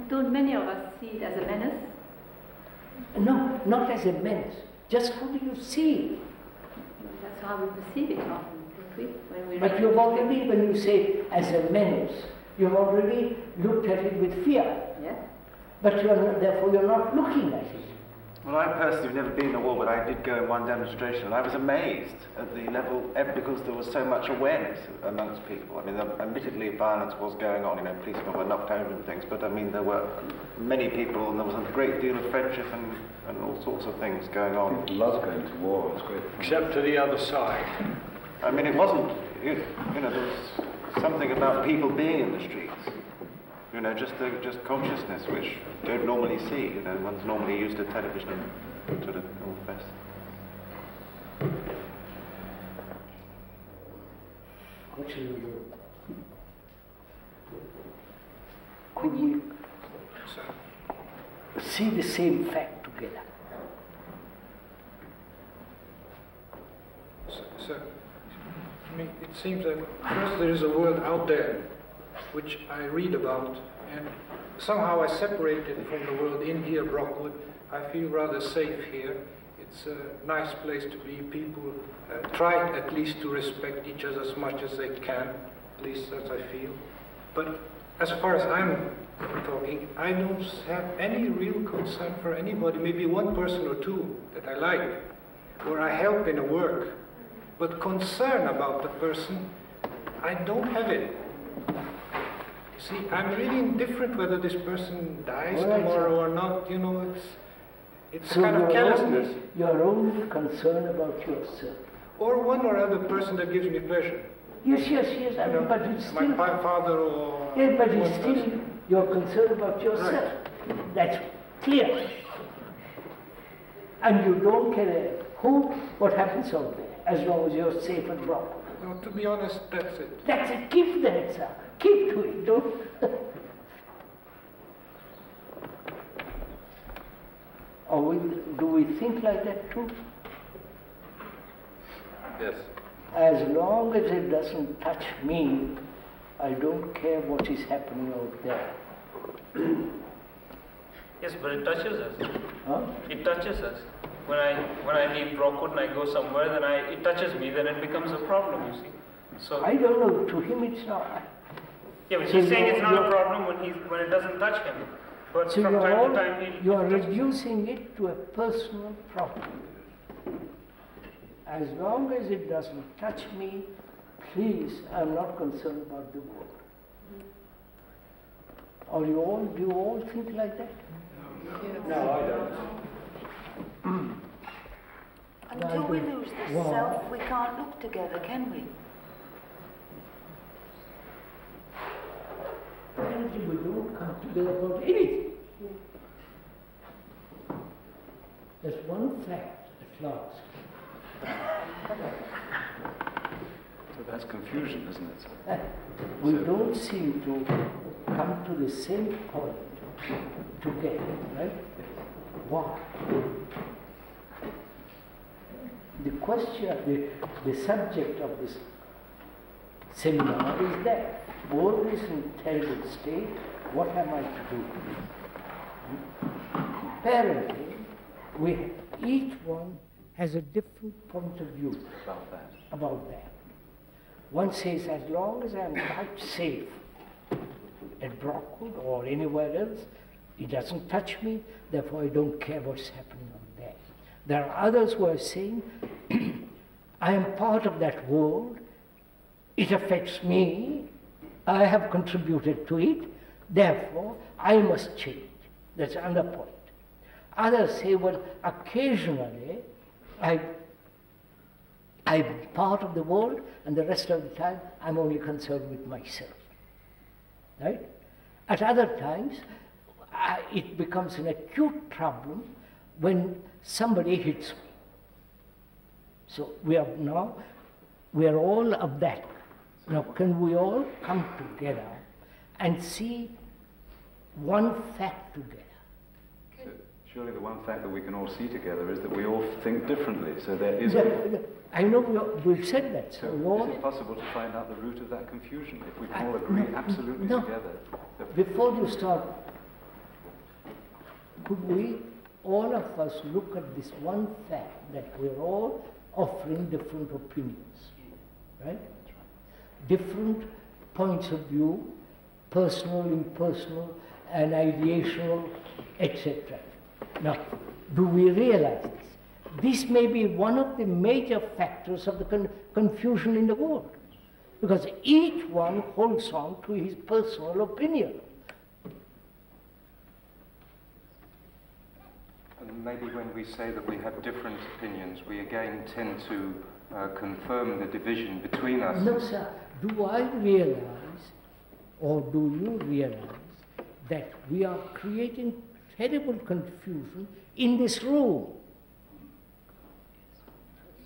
Don't many of us see it as a menace? No, not as a menace. Just how do you see it? That's how we perceive it often, don't we? When we But you've already, when you say as a menace, you've already looked at it with fear. Yeah. But therefore you're not looking at it. Well, I personally have never been in a war, but I did go in one demonstration, and I was amazed at the level, because there was so much awareness amongst people. I mean, admittedly, violence was going on, policemen were knocked over and things, but I mean, there were many people, and there was a great deal of friendship and all sorts of things going on. People love going to war, it's great fun. Except to the other side. I mean, it wasn't, there was something about people being in the streets. Just consciousness, which you don't normally see. One's normally used to television and sort of all the rest. What shall we do? Could we see the same fact together? Sir, to me it seems that first there is a world out there which I read about, and somehow I separate it from the world in here, Brockwood. I feel rather safe here. It's a nice place to be. People try at least to respect each other as much as they can, at least as I feel. But as far as I'm talking, I don't have any real concern for anybody, maybe one person or two that I like, or I help in a work. But concern about the person, I don't have it. See, I'm really indifferent whether this person dies tomorrow or not. It's So kind of carelessness. You're only concerned about yourself. Or one or other person that gives me pleasure. Yes, but it's still... My father or... Yes, but it's still, you're concerned about yourself. Right. That's clear. And you don't care what happens out there, as long as you're safe and proper. No, to be honest, that's it. That's it. Keep that, sir. Keep to it, don't. Or do we think like that too? Yes. As long as it doesn't touch me, I don't care what is happening out there. Yes, but it touches us. Huh? It touches us. When I leave Brockwood and I go somewhere, then it touches me, then it becomes a problem, you see. So I don't know, to him it's not. Yeah, but he's saying it's not a problem when it doesn't touch him. But So from time to time you are reducing it to a personal problem. As long as it doesn't touch me, please, I'm not concerned about the world. Or do you all think like that? No, I don't. Until we lose this self, we can't look together, can we? Apparently we don't come together about anything. There's one fact at last. So that's confusion, isn't it? We don't seem to come to the same point together, right? Why? The question, the subject of this seminar is that world is in a terrible state, what am I to do? Apparently, each one has a different point of view about that. One says, as long as I'm quite safe at Brockwood or anywhere else, it doesn't touch me, therefore I don't care what's happening out there. There are others who are saying, I am part of that world, it affects me, I have contributed to it, therefore I must change. That's another point. Others say, well, occasionally I'm part of the world and the rest of the time I'm only concerned with myself. Right? At other times, it becomes an acute problem when somebody hits me. So we are all of that. Now, can we all come together and see one fact together? So surely the one fact that we can all see together is that we all think differently. So there is. I know we've said that. So is it possible to find out the root of that confusion if we can all agree absolutely together? Before you start, could we, all of us, look at this one fact that we're all offering different opinions, right? Different points of view, personal, impersonal, and ideational, etc. Now, do we realize this? This may be one of the major factors of the confusion in the world, because each one holds on to his personal opinion. And maybe when we say that we have different opinions, we again tend to confirm the division between us. No, sir. Do I realize, or do you realize, that we are creating terrible confusion in this room?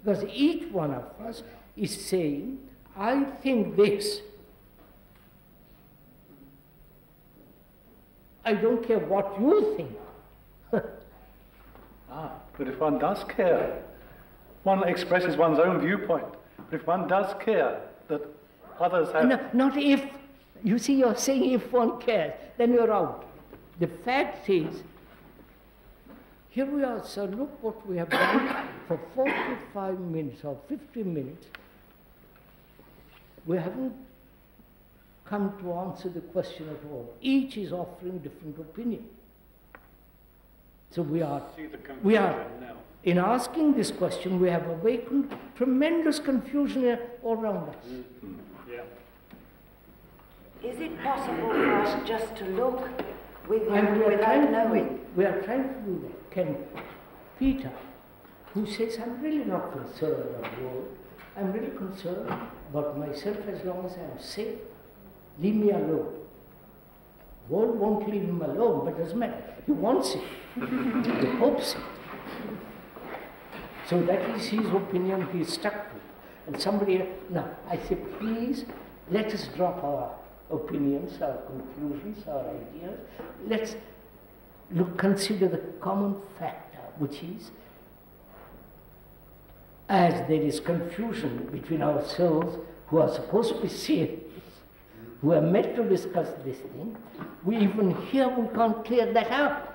Because each one of us is saying, I think this. I don't care what you think. But if one does care, one expresses one's own viewpoint. But if one does care that others have... No, not if. You see, you're saying if one cares, then you're out. The fact is, here we are, sir, look what we have done for 45 minutes or 50 minutes. We haven't come to answer the question at all. Each is offering different opinion. So we are now. In asking this question, we have awakened tremendous confusion all around us. Mm-hmm. Yeah. Is it possible for us just to look without knowing? We are trying to do that. Can Peter, who says, I'm really not concerned about the world, I'm really concerned about myself as long as I'm safe, leave me alone. The world won't leave him alone, but it doesn't matter. He wants it. He hopes it. So that is his opinion, he is stuck to. And somebody, now, I say, please, let us drop our opinions, our conclusions, our ideas. Let's consider the common factor, which is, as there is confusion between ourselves, who are supposed to be serious, who are meant to discuss this thing, we even here we can't clear that up.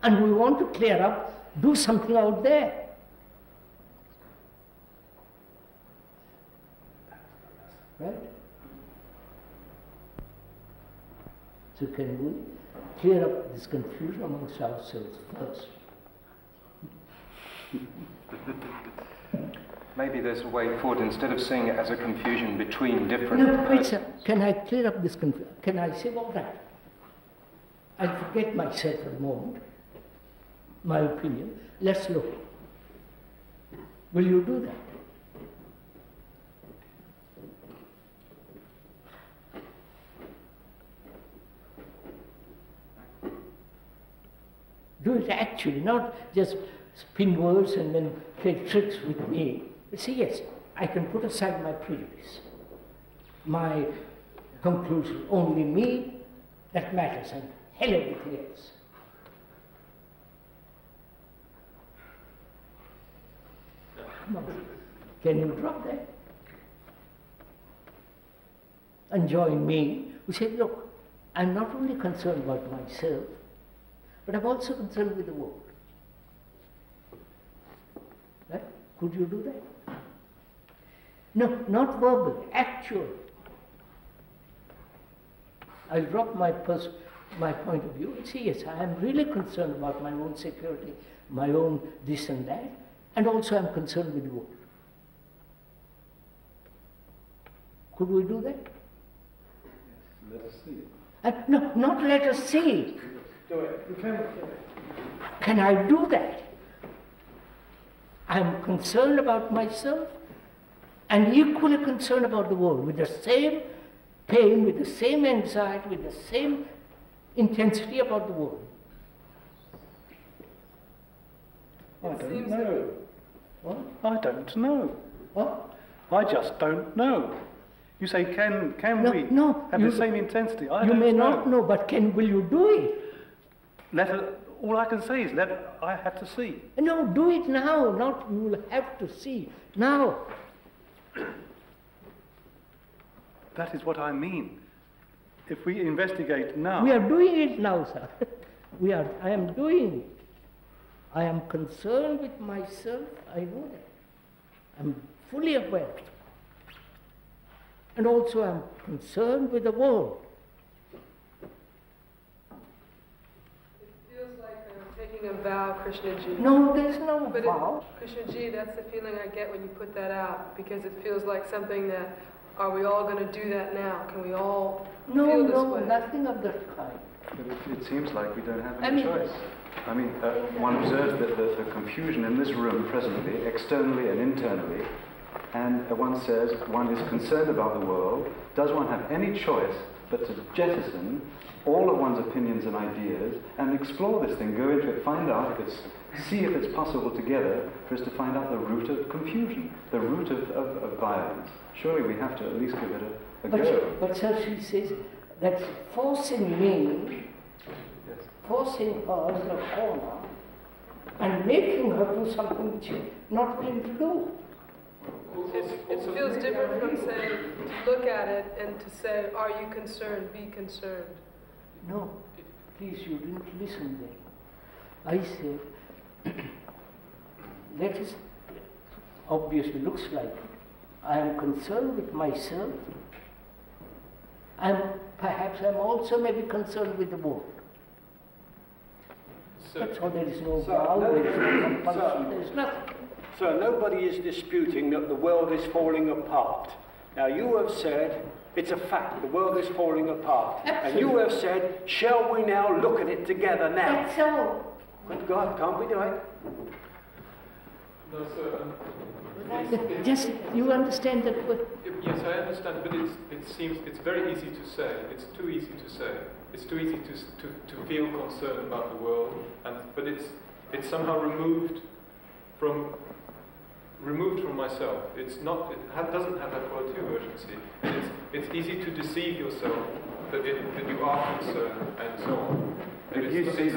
And we want to clear up, do something out there. Right? So can we clear up this confusion amongst ourselves first? Maybe there's a way forward, instead of seeing it as a confusion between different... No, wait, sir. Can I clear up this confusion? Can I say all that? I forget myself for a moment, my opinion. Let's look. Will you do that? Do it actually, not just spin words and then play tricks with me. But say, yes, I can put aside my prejudice, my conclusion, only me, that matters, and hell everything else. Come on, can you drop that? And join me, who said, look, I'm not only concerned about myself, but I'm also concerned with the world. Right? Could you do that? No, not verbally, actually. I'll drop my point of view and say, yes, I am really concerned about my own security, my own this and that, and also I'm concerned with the world. Could we do that? Let us see. No, not let us see. Do it. You can. Can I do that? I'm concerned about myself and equally concerned about the world, with the same pain, with the same anxiety, with the same intensity about the world. I don't know. What? I don't know. What? I just don't know. You say, can we have the same intensity? I you don't may know. not know, but will you do it? All I can say is I have to see. No, do it now, not you will have to see. Now. That is what I mean. If we investigate now... We are doing it now, sir. I am doing it. I am concerned with myself, I know that. I'm fully aware. And also I'm concerned with the world. Taking a vow, Krishnaji. No, there's no vow. Krishnaji, that's the feeling I get when you put that out, because it feels like something that, are we all going to do that now? Can we all feel this way? No, nothing of that kind. But it seems like we don't have any choice. I mean, one observes that the confusion in this room presently, externally and internally, and one says one is concerned about the world. Does one have any choice but to jettison all of one's opinions and ideas and explore this thing, go into it, find out see if it's possible together for us to find out the root of confusion, the root of violence. Surely we have to at least give it a go. But sir, she says that forcing me, forcing her in a corner and making her do something which she's not willing to do. It feels different from saying, to look at it and to say, are you concerned? Be concerned. No, please, you didn't listen then. I said, let us, obviously looks like it. I am concerned with myself, and perhaps I'm also maybe concerned with the world. That's all, there is no vow, there is no compulsion, there is nothing. So nobody is disputing that the world is falling apart. Now you have said, it's a fact, the world is falling apart. Absolutely. And you have said, shall we now look at it together now? That's all. Good God, can't we do it? No, sir. Just, you understand that word? Yes, I understand, but it seems it's very easy to say. It's too easy to say. It's too easy to feel concerned about the world, but it's somehow removed from myself. It's not. It doesn't have that quality of urgency. It's easy to deceive yourself that you are concerned and so on. If you see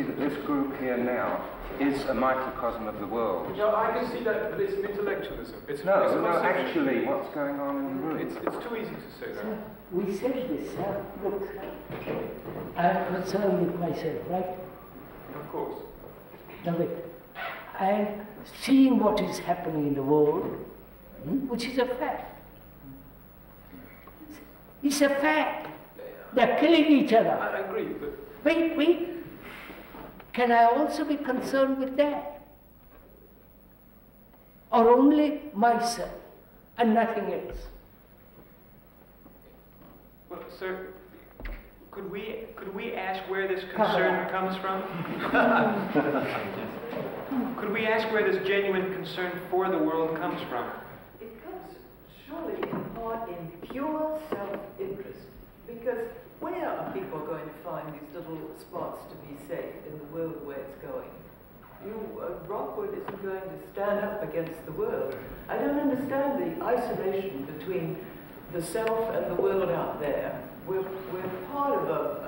that this group here now is a microcosm of the world. No, I can see that, but it's intellectualism. Actually, what's going on in the room? It's too easy to say that. Sir, we said this, sir. Look, I am concerned with myself, right? Of course. Now wait. And seeing what is happening in the world, which is a fact. It's a fact. They're killing each other. I agree, but... Wait. Can I also be concerned with that? Or only myself and nothing else? Well, sir, could we ask where this concern comes from? Could we ask where this genuine concern for the world comes from? It comes surely in part in pure self-interest, because where are people going to find these little spots to be safe in the world where it's going? Brockwood isn't going to stand up against the world. I don't understand the isolation between the self and the world out there. We're part of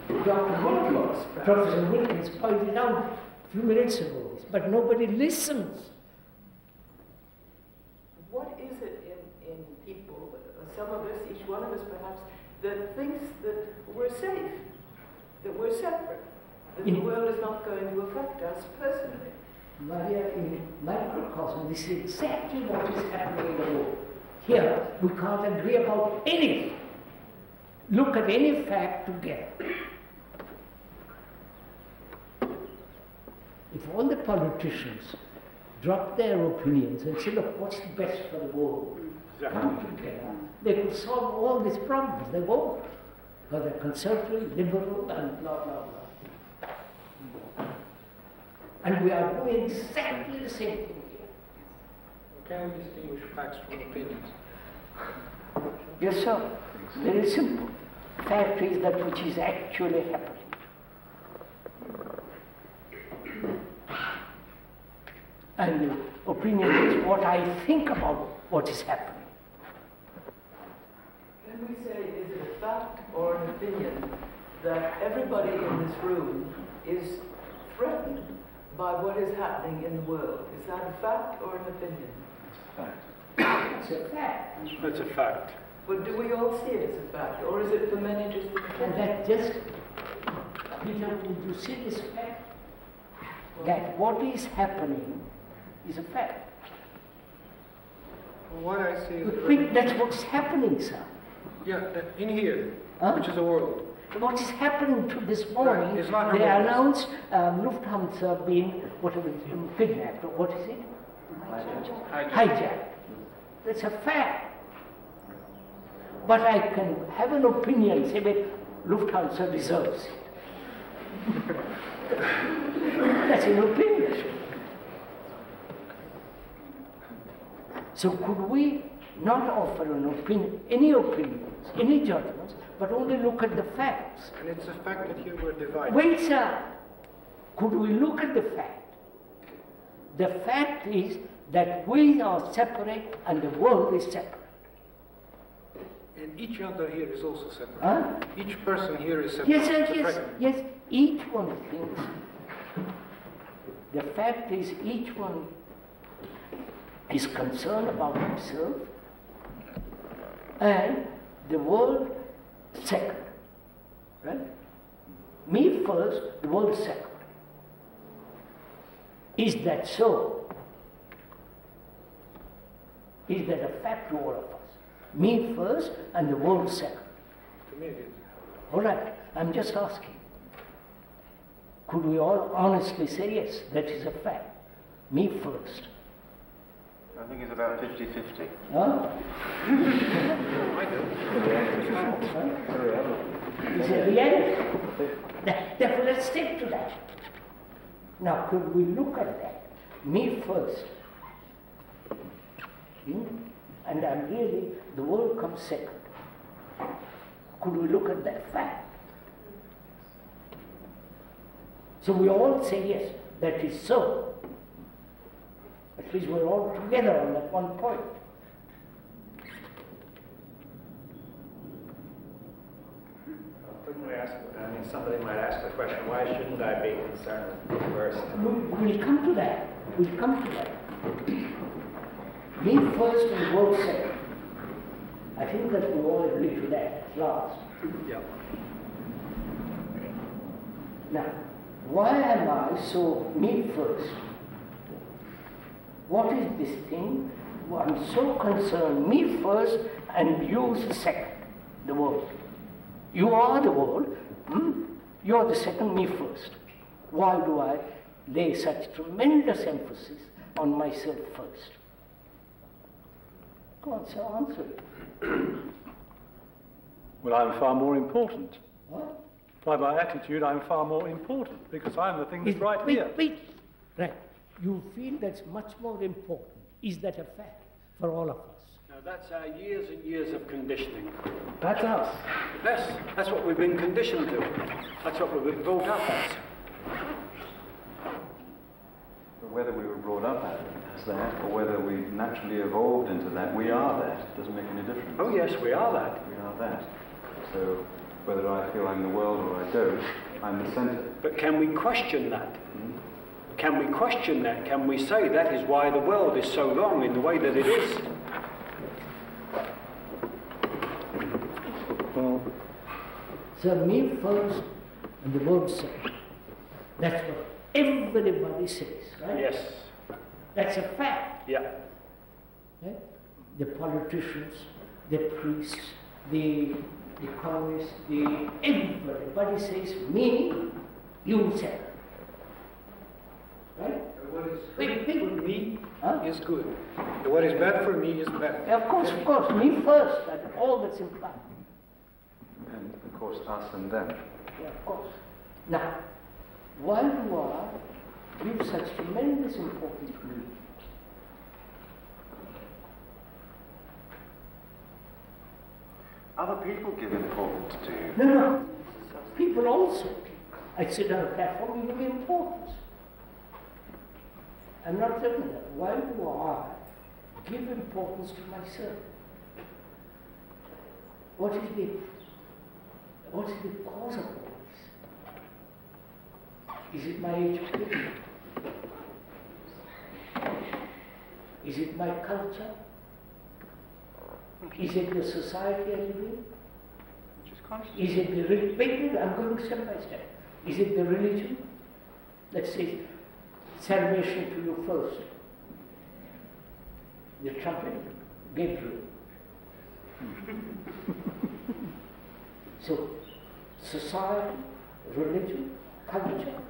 Professor Wilkins pointed out a few minutes ago, but nobody listens. What is it in people, some of us, each one of us perhaps, that thinks that we're safe, that we're separate, that the world is not going to affect us personally? Maria, in microcosm, this is exactly what is happening in the world. Here, we can't agree about anything. Look at any fact together. If all the politicians drop their opinions and say, look, what's the best for the world? Come together. They could solve all these problems. They won't. Because they're conservative, liberal, and blah, blah, blah. And we are doing exactly the same thing here. Can we distinguish facts from opinions? Yes, sir. Very simple. Fact is that which is actually happening. And the opinion is what I think about what is happening. Can we say, is it a fact or an opinion that everybody in this room is threatened by what is happening in the world? Is that a fact or an opinion? It's a fact. It's a fact. But do we all see it as a fact, or is it for many just a And that just, Peter, would you see this fact? That what is happening is a fact. Well, what I see is... That's what's happening, sir. Yeah, in here, which is the world. What is happening to this morning, It's not they harmonious. announced Lufthansa being, whatever, kidnapped, or what is it? Hijacked. That's a fact. But I can have an opinion, say that Lufthansa deserves it. That's an opinion. So could we not offer an opinion, any opinions, any judgments, but only look at the facts? And it's a fact that here we're divided. Wait, sir. Could we look at the fact? The fact is that we are separate and the world is separate. And each other here is also separate. Huh? Each person here is separate. Yes, It's a yes, fact. yes. Each one thinks. The fact is, each one is concerned about himself and the world second. Right? Me first, the world second. Is that so? Is that a fact to all of us? Me first and the world second. To me it is. All right, I'm just asking. Could we all honestly say, yes, that is a fact? Me first. I think it's about 50-50. Huh? Is it reality? Therefore, let's stick to that. Now, could we look at that? Me first. And I'm really, the world comes second. Could we look at that fact? So we all say, yes, that is so. At least we're all together on that one point. Couldn't we ask, somebody might ask the question, why shouldn't I be concerned first? We'll come to that. We'll come to that. Me first and the world second. I think that we all agree to that at last. Yeah. Now, why am I so me first? What is this thing? Well, I'm so concerned, me first and you second, the world. You are the world, you are the second, me first. Why do I lay such tremendous emphasis on myself first? Go on, sir, answer it. Well, I'm far more important. What? By my attitude, I'm far more important because I'm the thing that's right here. Wait. Right. You feel that's much more important. Is that a fact for all of us? Now, that's our years and years of conditioning. That's us. Yes, that's what we've been conditioned to. That's what we've been brought up as. But whether we were brought up as that, or whether we naturally evolved into that, we are that. It doesn't make any difference. Oh yes, we are that. We are that. So whether I feel I'm the world or I don't, I'm the centre. But can we question that? Can we question that? Can we say that is why the world is so wrong in the way that it is? Well, so me first and the world second. That's what everybody says, right? Yes. That's a fact. Yeah. Right? The politicians, the priests, the economists, everybody says me, you second. Right? what is good for me is good. And what is bad for me is bad. Of course, me first, that's all that's implied. And of course, us and them. Yeah, of course. Now, why do I give such tremendous importance to me? Other people give importance to you. No. People also. I sit on a platform, you give me importance. I'm not saying that. Why do I give importance to myself? What is the cause of all this? Is it my education? Is it my culture? Is it the society I live in? Is it the religion? I'm going step by step. Is it the religion? Let's say salvation to you first. The trumpet, Gabriel. So, society, religion, culture,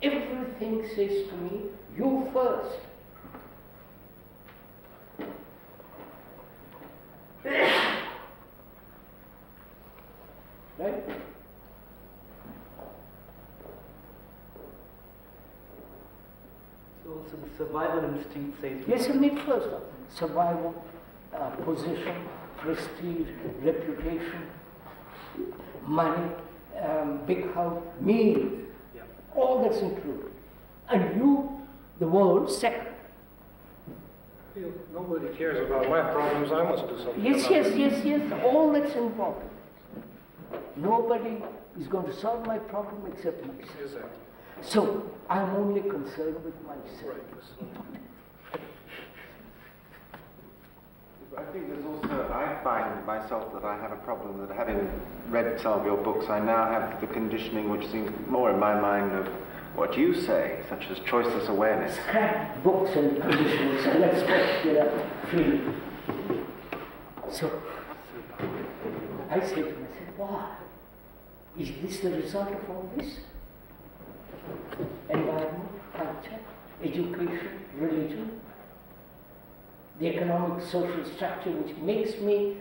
everything says to me, you first. Right? So also the survival instinct says... Yes, me first. Survival, position, prestige, reputation, money, big house, me. Yeah. All that's included. And you, the world, second. Nobody cares about my problems, I must do something Yes, about it. yes, all that's involved. Nobody is going to solve my problem except myself. Exactly. So, I'm only concerned with myself. I think there's also, I find myself that I have a problem that having read some of your books, I now have the conditioning which seems more in my mind of what you say, such as choiceless awareness. Scrap books and conditionings and let's get feeling. So, I say to myself, why? Is this the result of all this? Environment, culture, education, religion, the economic social structure which makes me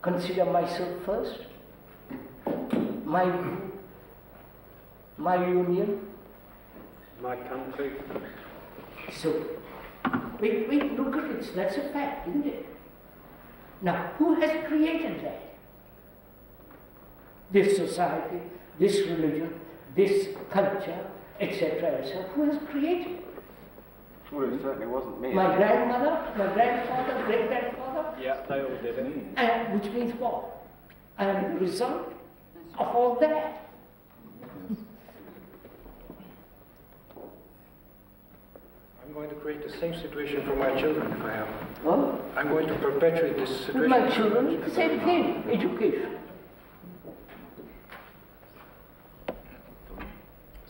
consider myself first, my union, my country. So, wait, look at it, that's a fact, isn't it? Now, who has created that? This society, this religion, this culture, etc., etc. Who has created it? Well, it certainly wasn't me. My grandmother, my grandfather, great-grandfather? Yeah, they all did it. And which means what? I am the result of all that. I'm going to create the same situation for my children if I have. What? I'm going to perpetuate this situation. With my children, the same thing, education.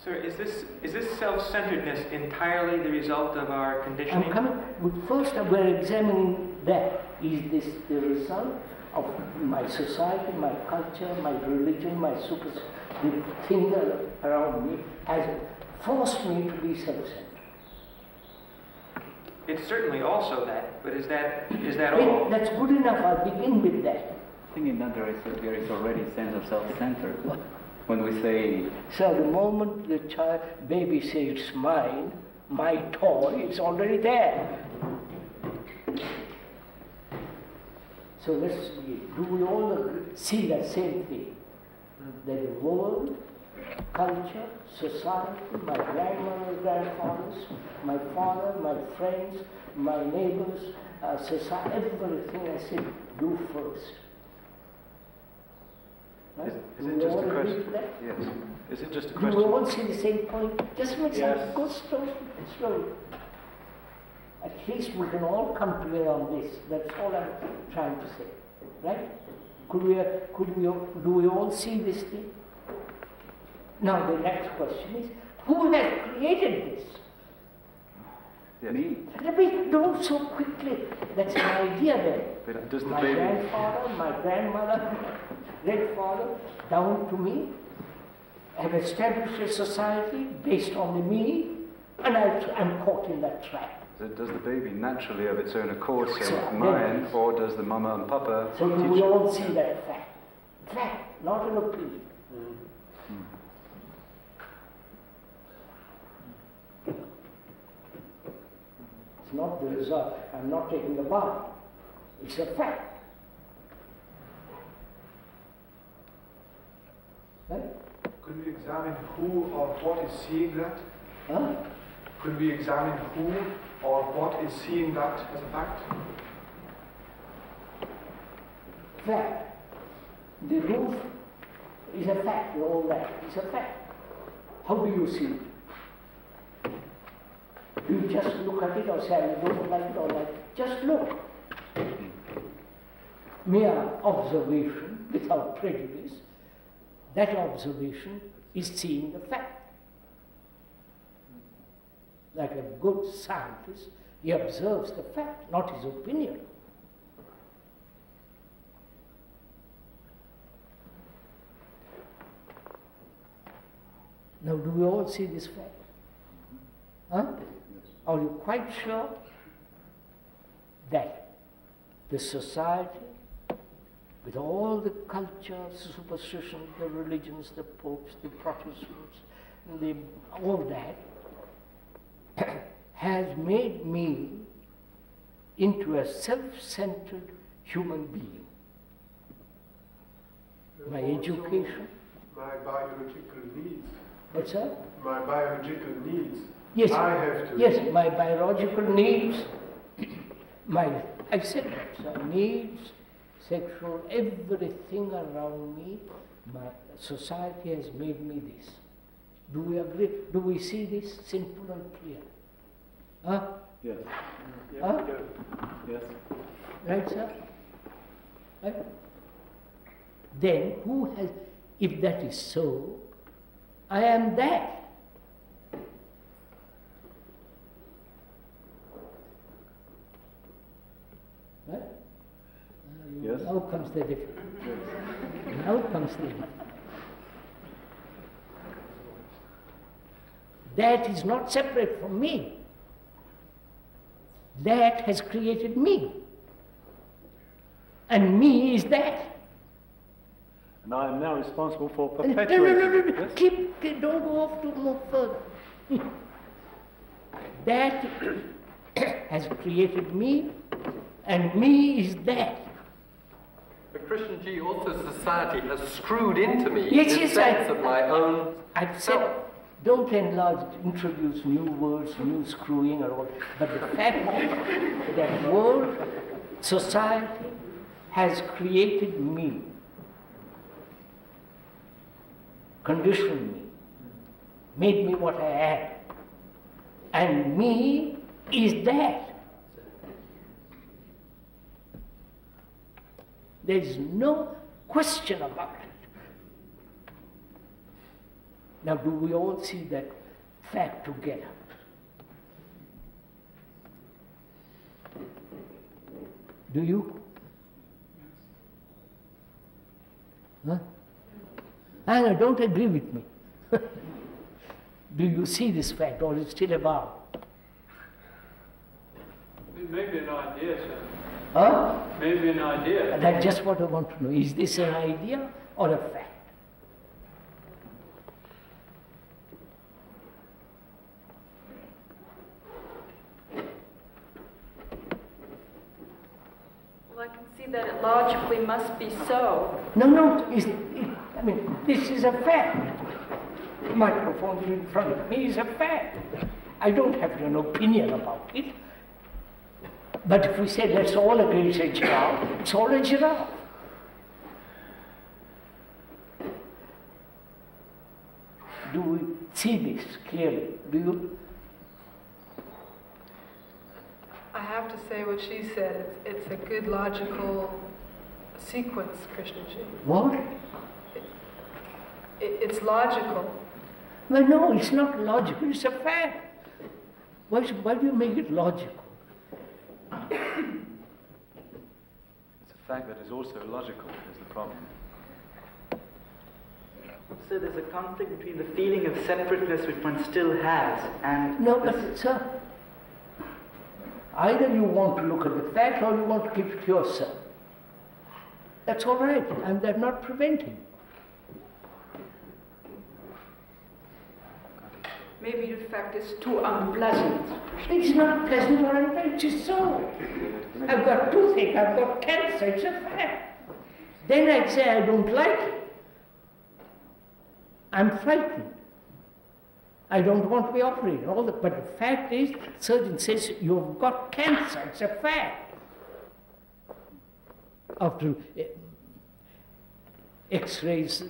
Sir, is this self-centeredness entirely the result of our conditioning? I'm coming, but first we're examining that. Is this the result of my society, my culture, my religion, the thing around me has forced me to be self-centered? It's certainly also that, but is that all? That's good enough, I'll begin with that. I think in that there is already a sense of self-centered. When we say... So the moment the baby says it's mine, my toy, it's already there. So let's see, do we all see that same thing? That the world, culture, society, my grandmother, grandfathers, my father, my friends, my neighbors, society, everything I said, do first. Is it just a question? Yes. Is it just a question? Do we all see the same point? Just make some go slowly. At least we can all come together on this. That's all I'm trying to say, right? Do we all see this thing? Now the next question is, who has created this? Me. Don't so quickly. That's an idea then. But does the my grandfather, my grandmother, great-father, down to me, have established a society based on the me, And I'm caught in that trap. So does the baby naturally of its own accord say So, mine, or does the mama and papa So teach we it? all see that fact. Fact, not an opinion. It's not the result. I'm not taking the bar. It's a fact. Right? Could we examine who or what is seeing that? Huh? Could we examine who or what is seeing that as a fact? Fact. The roof is a fact, all that is a fact. How do you see it? Do you just look at it or say, I don't like it or like it? Just look. Mere observation without prejudice, that observation is seeing the fact. Like a good scientist, he observes the fact, not his opinion. Now, do we all see this fact? Huh? Are you quite sure that the society, with all the cultures, the superstitions, the religions, the popes, the Protestants, all that, has made me into a self-centered human being? My education. My biological needs. What's that? My biological needs. Yes, I have to. yes, my biological needs, I said that, so needs, sexual, everything around me, my society has made me this. Do we agree? Do we see this simple and clear? Huh? Yes. Huh? Yes. Right, sir? Right? Then who has, if that is so, I am that. Right? Yes. Now comes the difference. Yes. Now comes the difference. That is not separate from me. That has created me. And me is that. And I am now responsible for No, perpetuating. Yes? Don't go off to more further. That has created me, and me is that. But Krishna Ji, also society has screwed into me Yes, this yes, sense of my own I've said, don't introduce new words, new screwing or all, but the fact that world, society has created me, conditioned me, made me what I am, and me is that. There is no question about it. Now, do we all see that fact together? Do you? Huh? Anna, don't agree with me. Do you see this fact, or is it still about? It may be an idea, sir. Huh? Maybe an idea. That's just what I want to know. Is this an idea or a fact? Well, I can see that it logically must be so. No, I mean, this is a fact. The microphone in front of me is a fact. I don't have an opinion about it. But if we say let's all agree it's a giraffe, it's all a giraffe. Do we see this clearly? Do you? I have to say what she said. It's a good logical sequence, Krishnaji. What? It's logical. Well, no, it's not logical, it's a fact. Why do you make it logical? It's a fact that is also logical, is the problem. So there's a conflict between the feeling of separateness which one still has and... No, but sir, either you want to look at the fact or you want to keep it to yourself. That's all right, and they're not preventing. Maybe the fact is too unpleasant. It's not pleasant or unpleasant, it's so. I've got toothache, I've got cancer, it's a fact. Then I'd say I don't like it. I'm frightened. I don't want to be operated. All that. But the fact is, the surgeon says you've got cancer, it's a fact. After X-rays,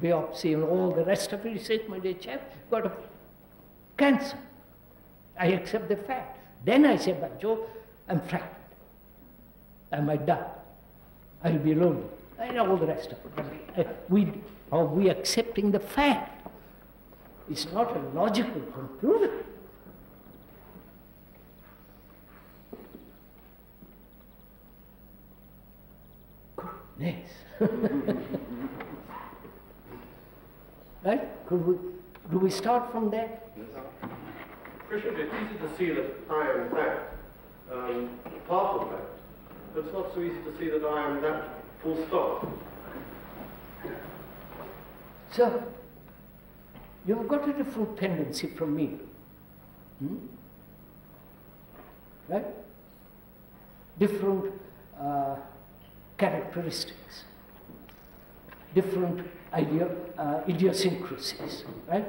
biopsy and all the rest of it, he says, my dear chap, you've got a cancer. I accept the fact. Then I say, by Jove, I'm frightened. I might die. I'll be lonely. And all the rest of it. Are we accepting the fact? It's not a logical conclusion. Goodness. Right? Do we start from there? Krishna, it's easy to see that I am fact, part of fact. But it's not so easy to see that I am that full stop. So, you've got a different tendency from me. Right? Different characteristics. Different idiosyncrasies. Right?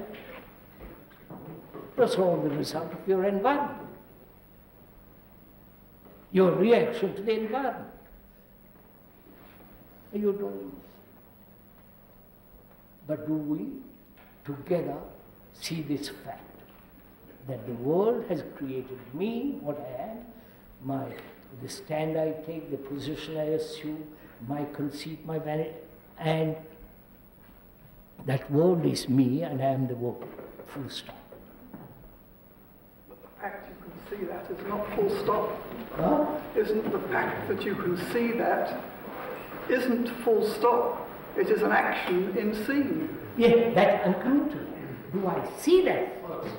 That's all the result of your environment. Your reaction to the environment. You don't. But do we together see this fact that the world has created me, what I am, the stand I take, the position I assume, my conceit, my vanity, and that world is me and I am the world. Full stop. But the fact you can see that is not full stop. Huh? Isn't the fact that you can see that isn't full stop. It is an action in seeing. Yeah, that I'm coming to. Do I see that first?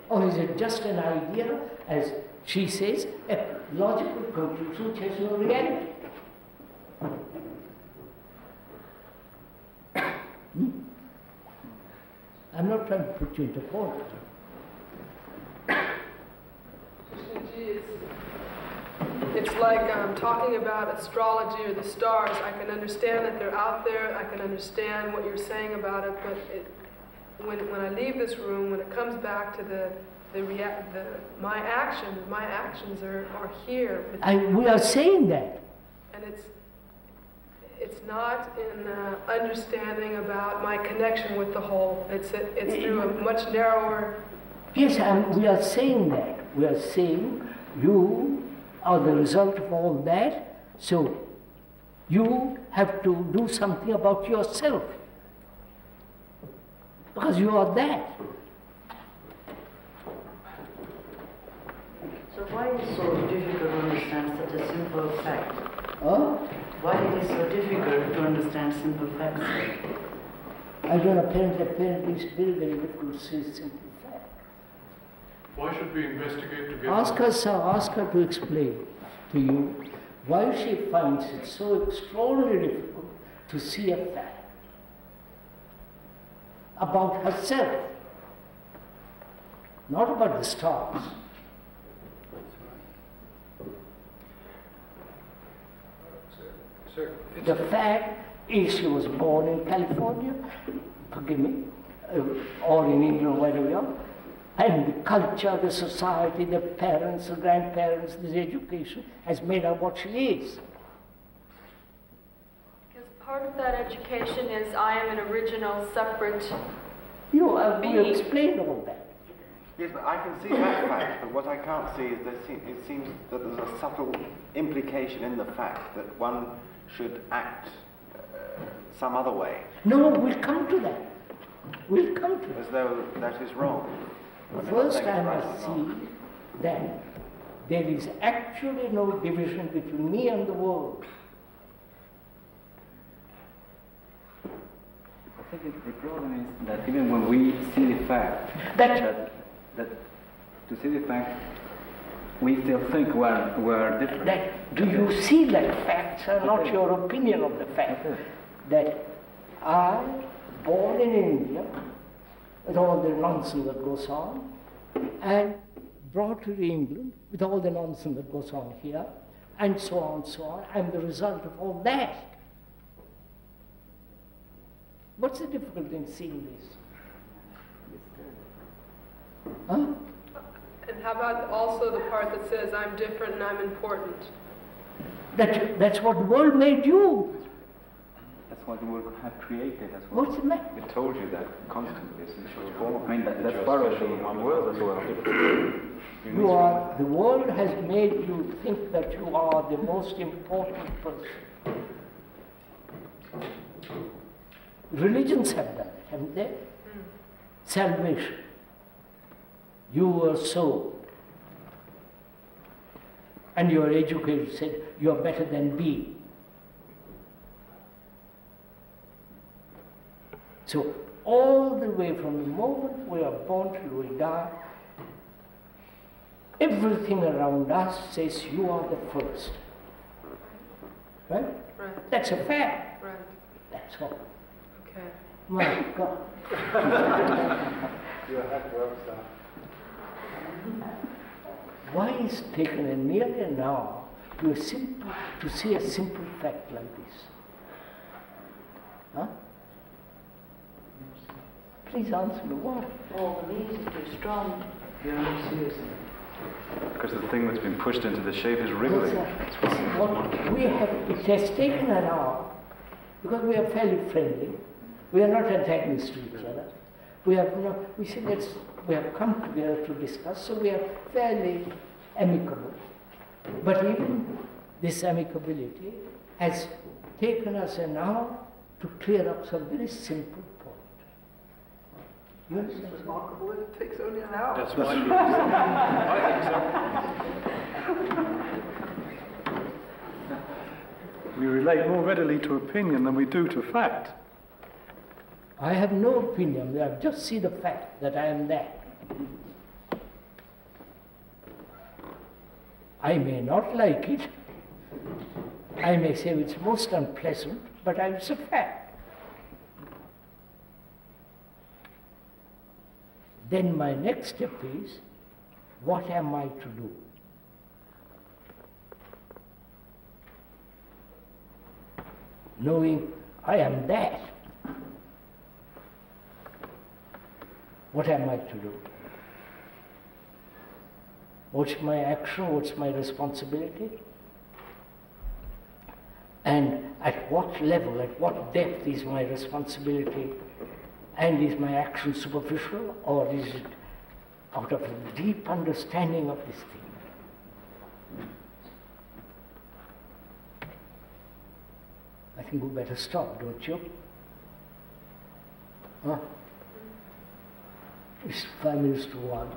Or is it just an idea, as she says, a logical conclusion which has no reality? I'm not trying to put you into court. It's like talking about astrology or the stars. I can understand that they're out there. I can understand what you're saying about it. But when I leave this room, when it comes back to my actions are here. We are saying that. And it's not in understanding about my connection with the whole. It's through a much narrower. Yes, we are saying that. We are saying you are the result of all that, so you have to do something about yourself. Because you are that. So why is it so difficult to understand such a simple fact? Huh? Why it is so difficult to understand simple facts? I don't know, apparently it's very, very difficult to see simple fact. Why should we investigate together? Ask her, sir, ask her to explain to you why she finds it so extraordinarily difficult to see a fact about herself, not about the stars. The fact is she was born in California, forgive me, or in England, wherever you are, and the culture, the society, the parents, the grandparents, the education has made her what she is. Because part of that education is I am an original, separate You being. explained all that. Yes, but I can see that fact, but what I can't see is it seems that there's a subtle implication in the fact that one should act some other way. No, we'll come to that. We'll come to it. As though that is wrong. First I must see that there is actually no division between me and the world. I think the problem is that even when we see the fact, that to see the fact, we still think we're different. Do you see that facts are not your opinion of the fact that I, born in India, with all the nonsense that goes on, and brought to England with all the nonsense that goes on here, and so on, I'm the result of all that. What's the difficulty in seeing this? Huh? And how about also the part that says, I'm different and I'm important? That's what the world made you. That's what the world had created. That's what What's the matter? It told you that constantly since you were born. I mean, that's part of the one world as well. The world has made you think that you are the most important person. Religions have done it, haven't they? Salvation. You were so. And your educator said, you are better than B. So, all the way from the moment we are born till we die, everything around us says you are the first. Right? Right. That's a fact. Right. That's all. Okay. My God. You have to understand. Why is it taken nearly an hour to see a simple fact like this? Huh? Please answer me why. Oh, the music is strong. Yeah, seriously. Because the thing that's been pushed into the shape is wriggling. It has taken an hour, because we are fairly friendly. We are not antagonists to each other. We have come together to discuss, so we are fairly amicable. But even this amicability has taken us an hour to clear up some very simple point. You understand? It's remarkable that it takes only an hour. That's my view. I think so. We relate more readily to opinion than we do to fact. I have no opinion. I just see the fact that I am that. I may not like it. I may say it's most unpleasant, but it's a fact. Then my next step is, what am I to do? Knowing I am that, what am I to do? What's my action? What's my responsibility? And at what level, at what depth is my responsibility? And is my action superficial, or is it out of a deep understanding of this thing? I think we better stop, don't you? Huh? It's 5 minutes to 1.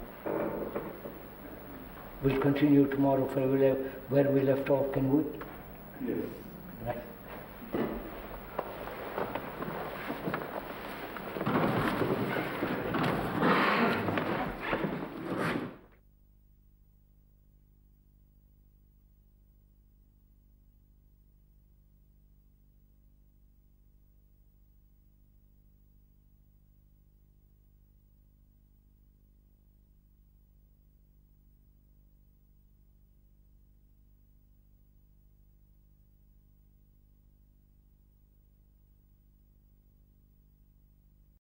We'll continue tomorrow where we left off, can we? Yes. Right.